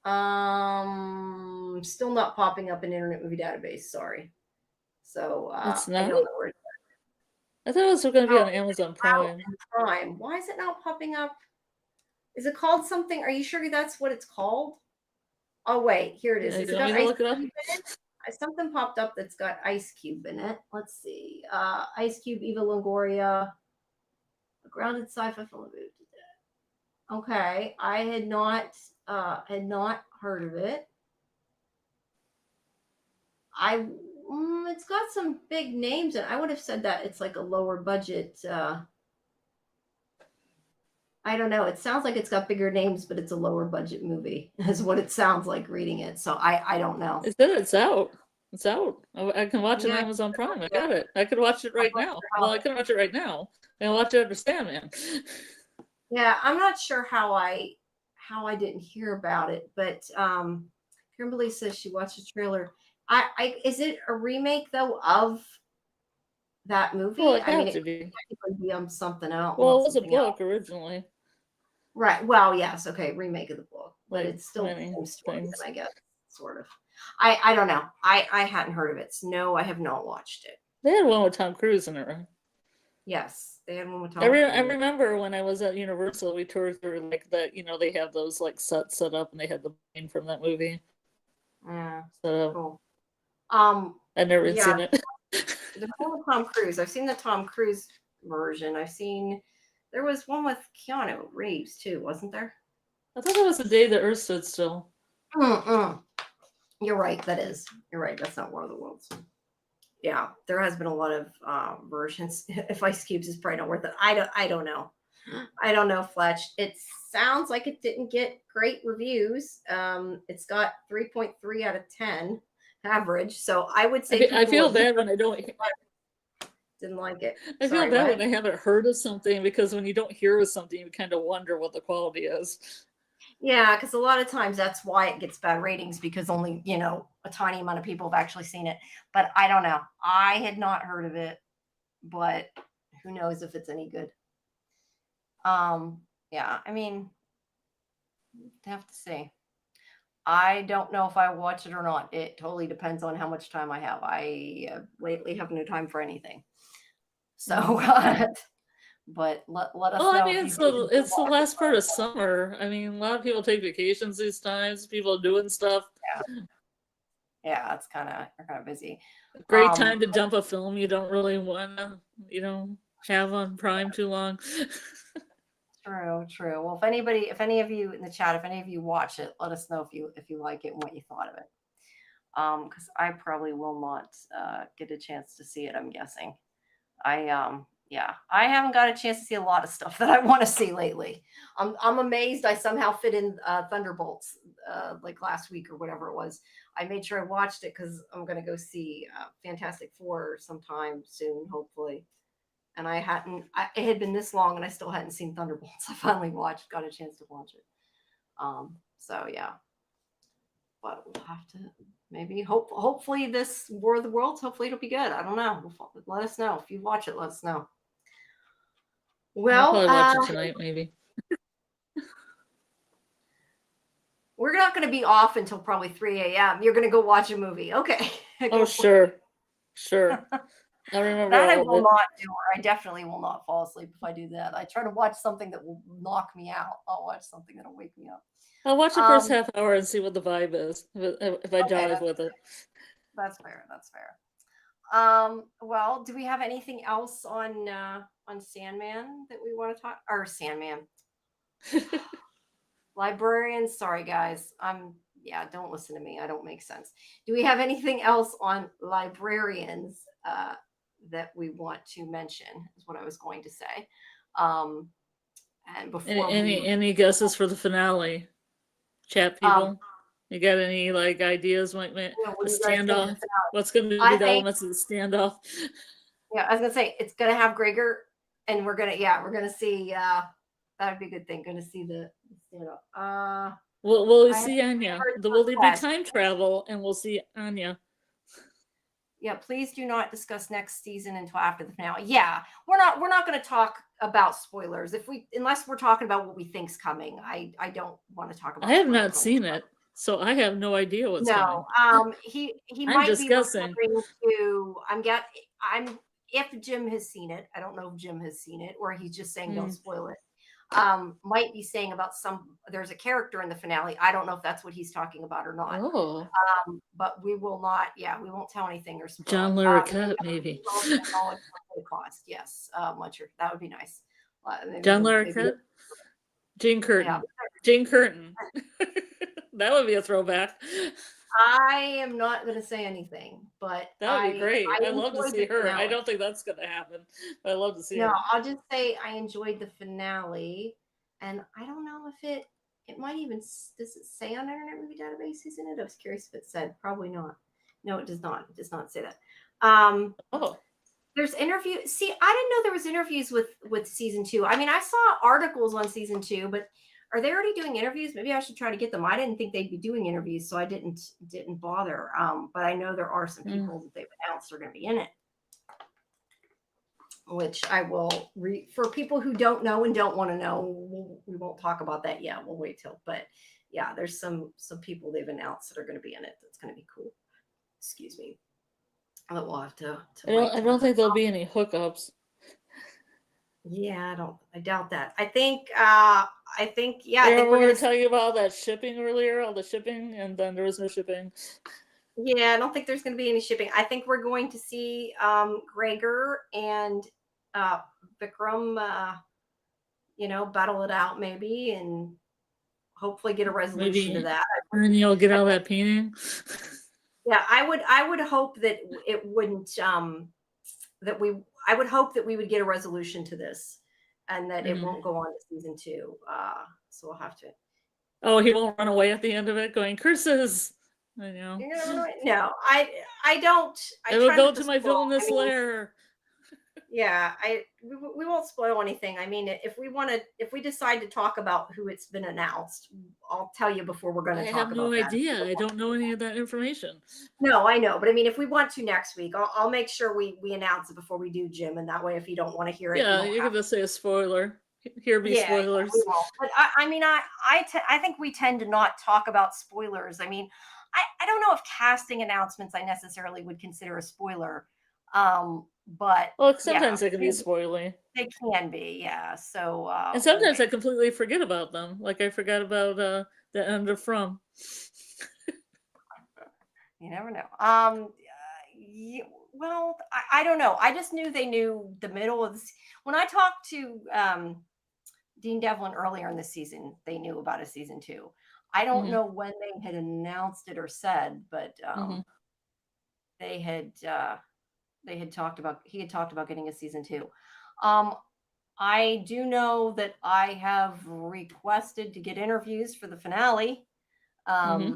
that. Still not popping up in Internet Movie Database. Sorry. So it's not. I don't know where it's at. I thought it was going to be on Amazon Prime. Why is it not popping up? Is it called something? Are you sure that's what it's called? Oh wait, here it is. Is it got Ice Cube in it? Something popped up that's got Ice Cube in it. Let's see. Ice Cube, Eva Longoria, a grounded sci-fi film. Okay, I had not heard of it. It's got some big names, and I would have said that it's like a lower budget. I don't know. It sounds like it's got bigger names, but it's a lower budget movie, is what it sounds like reading it. So I don't know. It said it's out. It's out. I can watch it on Amazon Prime. I got it. I could watch it right now. Well, I can watch it right now. And I'll watch it under Sandman. Yeah, I'm not sure how I didn't hear about it, but Kimberly says she watched the trailer. Is it a remake though of that movie? Well, it has to be. It could be on something else. Well, it was a book originally. Right. Well, yes. Okay. Remake of the book, but it's still the same story, I guess, sort of. I don't know. I hadn't heard of it. So no, I have not watched it. They had one with Tom Cruise in it, right? Yes, they had one with Tom Cruise. I remember when I was at Universal, we toured through like that. They have those like sets set up, and they had the plane from that movie. Yeah. So cool. I've never seen it. The one with Tom Cruise. I've seen the Tom Cruise version. There was one with Keanu Reeves too, wasn't there? I thought that was The Day the Earth Stood Still. You're right. That is. You're right. That's not War of the Worlds. Yeah, there has been a lot of versions. If Ice Cubes is probably not worth it. I don't know. I don't know, Fletch. It sounds like it didn't get great reviews. It's got 3.3 out of 10 average. So I would say I feel bad when I don't. Didn't like it. I feel bad when I haven't heard of something, because when you don't hear of something, you kind of wonder what the quality is. Yeah, because a lot of times that's why it gets bad ratings, because only, a tiny amount of people have actually seen it. But I don't know. I had not heard of it, but who knows if it's any good. Yeah, I mean, I have to say, I don't know if I watch it or not. It totally depends on how much time I have. I lately have no time for anything. So, but let us know. I mean, it's the last part of summer. I mean, a lot of people take vacations these times. People are doing stuff. Yeah, it's kind of busy. Great time to dump a film you don't really want to, have on Prime too long. True. Well, if any of you in the chat, if any of you watch it, let us know if you like it and what you thought of it. Because I probably will not get a chance to see it, I'm guessing. I haven't got a chance to see a lot of stuff that I want to see lately. I'm amazed I somehow fit in Thunderbolts like last week or whatever it was. I made sure I watched it because I'm going to go see Fantastic Four sometime soon, hopefully. And it had been this long and I still hadn't seen Thunderbolts. I finally got a chance to watch it. So yeah, but we'll have to maybe hopefully this War of the Worlds, hopefully it'll be good. I don't know. Let us know if you watch it. Let us know. Well, I'll probably watch it tonight, maybe. We're not going to be off until probably 3 a.m. You're going to go watch a movie. Okay. Oh, sure. I remember that I will not do, or I definitely will not fall asleep if I do that. I try to watch something that will knock me out. I'll watch something that'll wake me up. I'll watch the first half hour and see what the vibe is, if I dive with it. That's fair. Well, do we have anything else on Sandman that we want to talk? Or Sandman. Librarians, sorry guys. Don't listen to me. I don't make sense. Do we have anything else on Librarians that we want to mention, is what I was going to say. And before any guesses for the finale, chat people? You got any ideas? The standoff. What's going to be the elements of the standoff? Yeah, I was gonna say it's gonna have Gregor, and we're gonna see. That would be a good thing. Gonna see the standoff. Will we see Anya? Will there be time travel, and we'll see Anya? Yeah, please do not discuss next season until after the finale. Yeah, we're not going to talk about spoilers unless we're talking about what we think's coming. I don't want to talk about. I have not seen it, so I have no idea what's coming. He might be referring to. If Jim has seen it, I don't know if Jim has seen it, or he's just saying don't spoil it. Might be saying about there's a character in the finale. I don't know if that's what he's talking about or not. Oh. But we will not, we won't tell anything or spoil. John Larroquette, maybe. Cost, yes. That would be nice. John Larroquette? Jane Curtin. Yeah. Jane Curtin. That would be a throwback. I am not going to say anything, but that would be great. I'd love to see her. Finale. I don't think that's going to happen, but I'd love to see her. No, I'll just say I enjoyed the finale, and I don't know if it might even, does it say on Internet Movie Database who's in it? I was curious if it said. Probably not. No, it does not. It does not say that. There's interviews. See, I didn't know there was interviews with season 2. I mean, I saw articles on season 2, but are they already doing interviews? Maybe I should try to get them. I didn't think they'd be doing interviews, so I didn't bother. But I know there are some people that they've announced are going to be in it, which I will read. For people who don't know and don't want to know, we won't talk about that yet. We'll wait till. But yeah, there's some people they've announced that are going to be in it. That's going to be cool. Excuse me. But we'll have to I don't think there'll be any hookups. Yeah, I doubt that. I think we were talking about all that shipping earlier, all the shipping, and then there was no shipping. Yeah, I don't think there's going to be any shipping. I think we're going to see Gregor and Vikram, battle it out maybe, and hopefully get a resolution to that. And you'll get all that painting. Yeah, I would hope that it wouldn't. I would hope that we would get a resolution to this, and that it won't go on to season 2. So we'll have to. Oh, he won't run away at the end of it, going curses. I know. No, I don't. I will go to my villainous lair. Yeah, we won't spoil anything. I mean, if we decide to talk about who it's been announced, I'll tell you before we're going to talk about that. I have no idea. I don't know any of that information. No, I know, but I mean, if we want to next week, I'll make sure we announce it before we do, Jim, and that way, if you don't want to hear it, yeah, you're gonna say a spoiler. Here be spoilers. Yeah, we won't. But I mean, I think we tend to not talk about spoilers. I mean, I don't know if casting announcements I necessarily would consider a spoiler. But well, sometimes they can be spoily. They can be, yeah. So and sometimes I completely forget about them. Like I forgot about the end of From. You never know. Well, I don't know. I just knew they knew the middle of this. When I talked to Dean Devlin earlier in the season, they knew about a season 2. I don't know when they had announced it or said, but they had talked about, he had talked about getting a season 2. I do know that I have requested to get interviews for the finale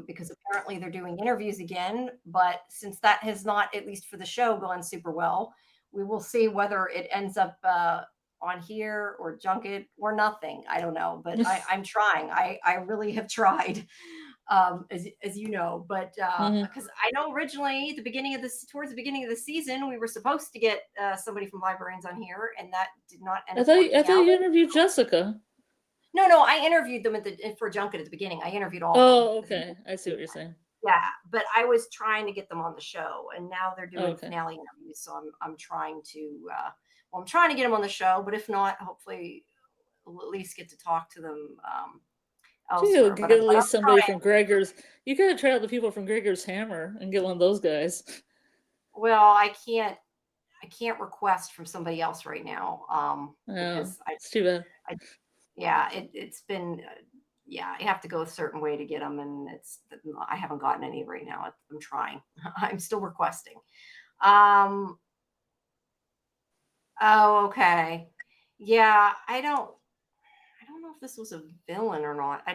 because apparently they're doing interviews again. But since that has not, at least for the show, gone super well, we will see whether it ends up on here or junket or nothing. I don't know, but I'm trying. I really have tried. As you know, but because I know originally towards the beginning of the season, we were supposed to get somebody from Librarians on here, and that did not end up. I thought you interviewed Jessica. No, I interviewed them for Junket at the beginning. I interviewed all. Oh, okay, I see what you're saying. Yeah, but I was trying to get them on the show, and now they're doing finale interviews. So I'm trying to I'm trying to get them on the show, but if not, hopefully we'll at least get to talk to them. You get at least somebody from Gregor's. You gotta try out the people from Gregor's Hammer and get one of those guys. Well, I can't request from somebody else right now. Because it's too bad. It's been I have to go a certain way to get them, and I haven't gotten any right now. I'm trying. I'm still requesting. Oh, okay. Yeah, I don't know if this was a villain or not. I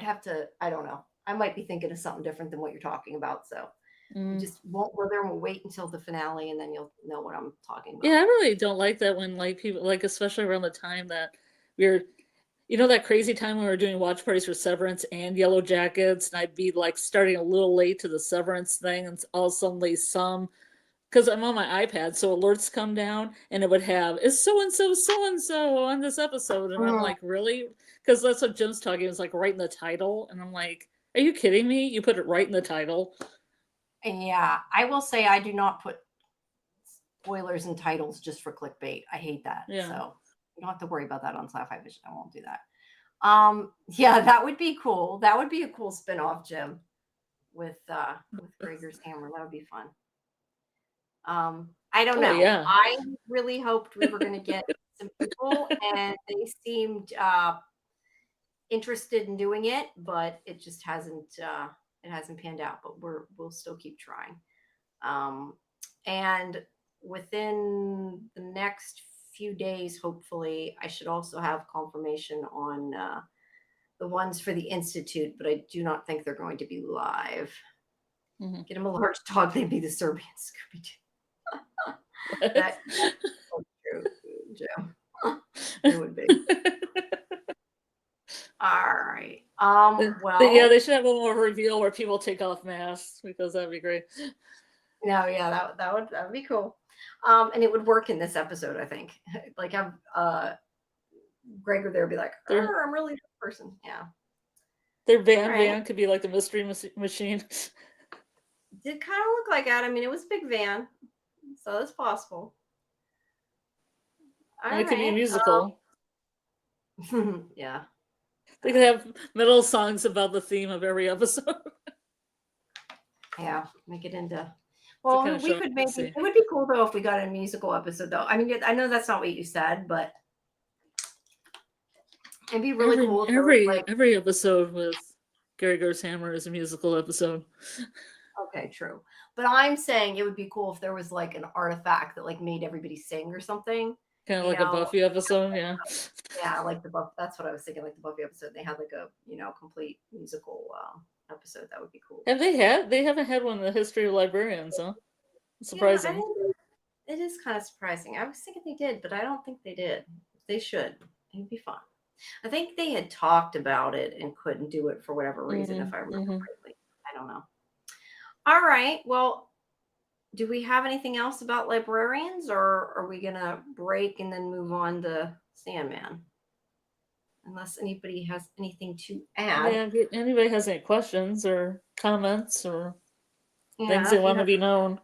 don't know. I might be thinking of something different than what you're talking about. So we just won't go there and we'll wait until the finale, and then you'll know what I'm talking about. Yeah, I really don't like that when people especially around the time that we're, that crazy time when we were doing watch parties for Severance and Yellow Jackets, and I'd be starting a little late to the Severance thing, and all suddenly because I'm on my iPad, so alerts come down, and it would have, is so-and-so on this episode, and I'm like, really? Because that's what Jim's talking, is right in the title, and I'm like, are you kidding me? You put it right in the title. Yeah, I will say I do not put spoilers in titles just for clickbait. I hate that. Yeah. So you don't have to worry about that on Sci-Fi-Vision. I won't do that. Yeah, that would be cool. That would be a cool spinoff, Jim, with Gregor's Hammer. That would be fun. I don't know. Yeah. I really hoped we were going to get some people, and they seemed interested in doing it, but it just hasn't panned out. But we'll still keep trying. And within the next few days, hopefully, I should also have confirmation on the ones for the Institute, but I do not think they're going to be live. Get him a large dog, they'd be the Serbian Scooby-Doo. That's true, Jim. It would be. All right. Well, yeah, they should have a little reveal where people take off masks, because that'd be great. No, yeah, that would be cool. And it would work in this episode, I think. Have Gregor there be like, I'm really this person. Yeah. Their van could be like the mystery machine. Did kind of look like that. I mean, it was a big van, so it's possible. It could be a musical. Yeah. They could have metal songs about the theme of every episode. Yeah, make it into. Well, we could maybe. It would be cool though if we got a musical episode though. I mean, I know that's not what you said, but it'd be really cool. Every episode with Gregor's Hammer is a musical episode. Okay, true. But I'm saying it would be cool if there was an artifact that made everybody sing or something. Kind of like a Buffy episode, yeah. Yeah, like the Buffy. That's what I was thinking, like the Buffy episode. They had a complete musical episode. That would be cool. Have they had? They haven't had one in the history of Librarians, huh? Surprising. it is kind of surprising. I was thinking they did, but I don't think they did. They should. It'd be fun. I think they had talked about it and couldn't do it for whatever reason, if I remember correctly. I don't know. All right. Well, do we have anything else about Librarians, or are we going to break and then move on to Sandman? Unless anybody has anything to add. Yeah, if anybody has any questions or comments or things they want to be known.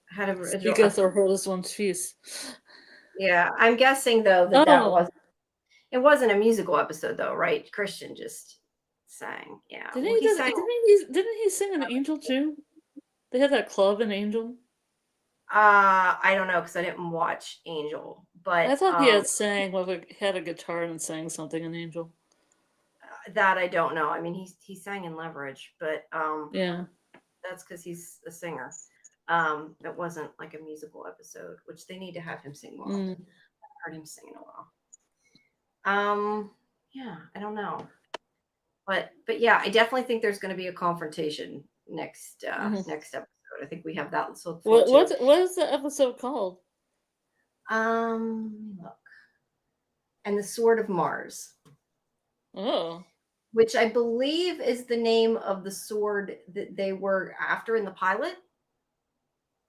How to Speaketh or holdest one's peace. Yeah, I'm guessing though that it wasn't a musical episode though, right? Christian just sang. Yeah. Didn't he sing an angel too? They had that club in Angel. I don't know because I didn't watch Angel, but I thought he had sang had a guitar and sang something in Angel. That I don't know. I mean, he sang in Leverage, but yeah, that's because he's a singer. It wasn't like a musical episode, which they need to have him sing more. I haven't heard him sing in a while. Yeah, I don't know, but yeah, I definitely think there's going to be a confrontation next episode. I think we have that. So what is the episode called? Look, and the Sword of Mars. Oh. Which I believe is the name of the sword that they were after in the pilot.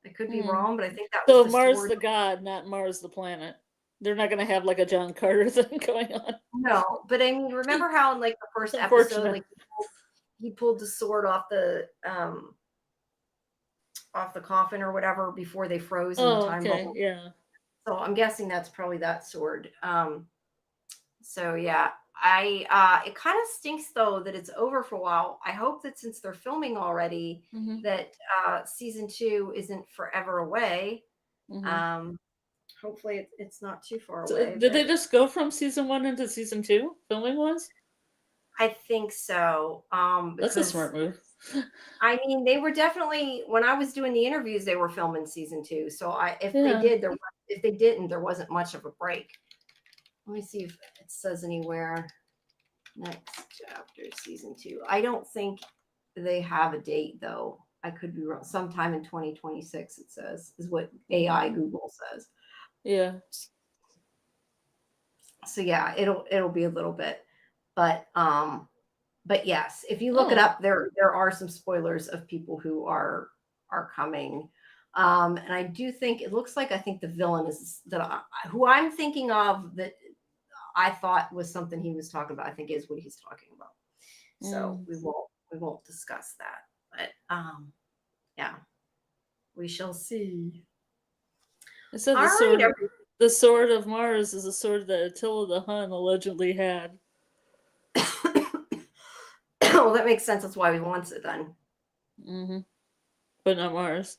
I could be wrong, but I think that was the Mars sword. The god, not Mars the planet. They're not going to have like a John Carter thing going on. No, but I mean, remember how in like the first episode, like he pulled the sword off the coffin or whatever before they froze in the time bubble. Yeah. So I'm guessing that's probably that sword. So yeah. It kind of stinks though that it's over for a while. I hope that since they're filming already, that season 2 isn't forever away. Hopefully it's not too far away. Did they just go from season 1 into season 2 filming wise? I think so. That's a smart move. I mean, they were definitely, when I was doing the interviews, they were filming season 2. So if they didn't, there wasn't much of a break. Let me see if it says anywhere. Next chapter, season 2. I don't think they have a date though. I could be wrong. Sometime in 2026, it says, is what AI Google says. Yeah. So yeah, it'll be a little bit, but yes, if you look it up, there are some spoilers of people who are coming. And I do think it looks like I think the villain is who I'm thinking of that I thought was something he was talking about. I think is what he's talking about. So we won't discuss that. But yeah, we shall see. I said the sword of Mars is a sword that Attila the Hun allegedly had. Well, that makes sense. That's why he wants it then. But not Mars.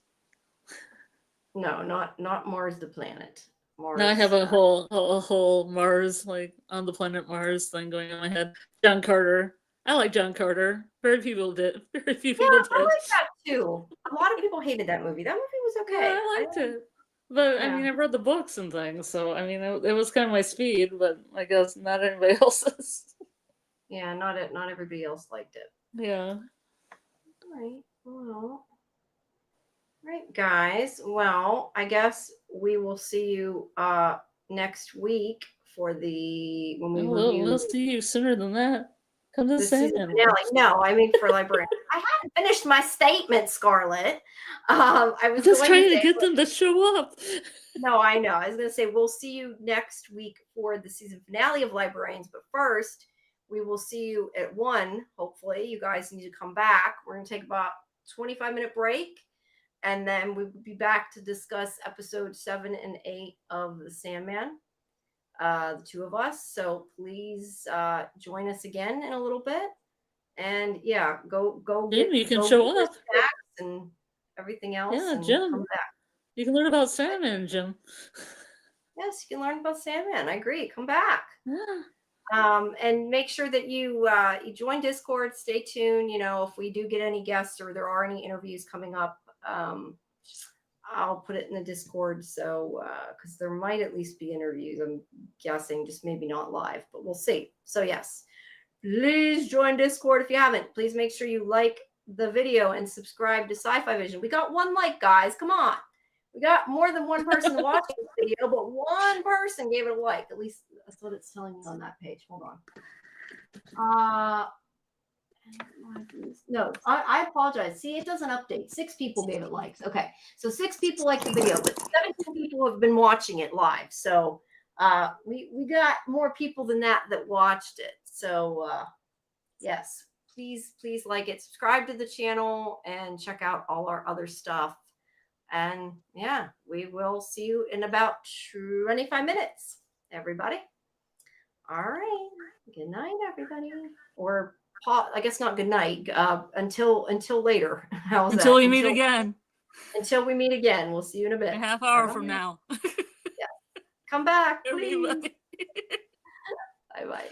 No, not Mars the planet. Mars, now I have a whole Mars, like on the planet Mars thing going on in my head. John Carter. I like John Carter. Very few people did. I like that too. A lot of people hated that movie. That movie was okay. Yeah, I liked it. But I mean, I read the books and things, so I mean, it was kind of my speed. But I guess not anybody else's. Yeah, not everybody else liked it. Yeah. All right. Well. Right, guys. Well, I guess we will see you next week for when we review. We'll see you sooner than that. Come to Sandman. No, I mean for Librarians. I haven't finished my statement, Scarlet. I was just trying to get them to show up. No, I know. I was going to say we'll see you next week for the season finale of Librarians, but first we will see you at 1. Hopefully, you guys need to come back. We're going to take about 25-minute break. And then we'll be back to discuss episode 7 and 8 of the Sandman, the 2 of us. So please join us again in a little bit. And yeah, go Jim, you can show up and everything else. Yeah, Jim. Come back. You can learn about Sandman, Jim. Yes, you can learn about Sandman. I agree. Come back. Yeah. And make sure that you join Discord. Stay tuned. You know, if we do get any guests or there are any interviews coming up, I'll put it in the Discord. So, because there might at least be interviews, I'm guessing, just maybe not live, but we'll see. So yes, please join Discord if you haven't. Please make sure you like, the video and subscribe to Sci-Fi-Vision. We got 1 like, guys. Come on. We got more than 1 person watching this video, but 1 person gave it a like. At least that's what it's telling me on that page. Hold on. No, I apologize. See, it doesn't update. 6 people gave it likes. Okay, so 6 people liked the video, but 17 people have been watching it live. So we got more people than that watched it. So yes, please like it, subscribe to the channel, and check out all our other stuff. And yeah, we will see you in about 25 minutes, everybody. All right, good night, everybody. Or I guess not good night. Until later. How's until that? We meet again. Until we meet again. We'll see you in a bit. A half hour from now. Yeah. Come back, please. Bye bye.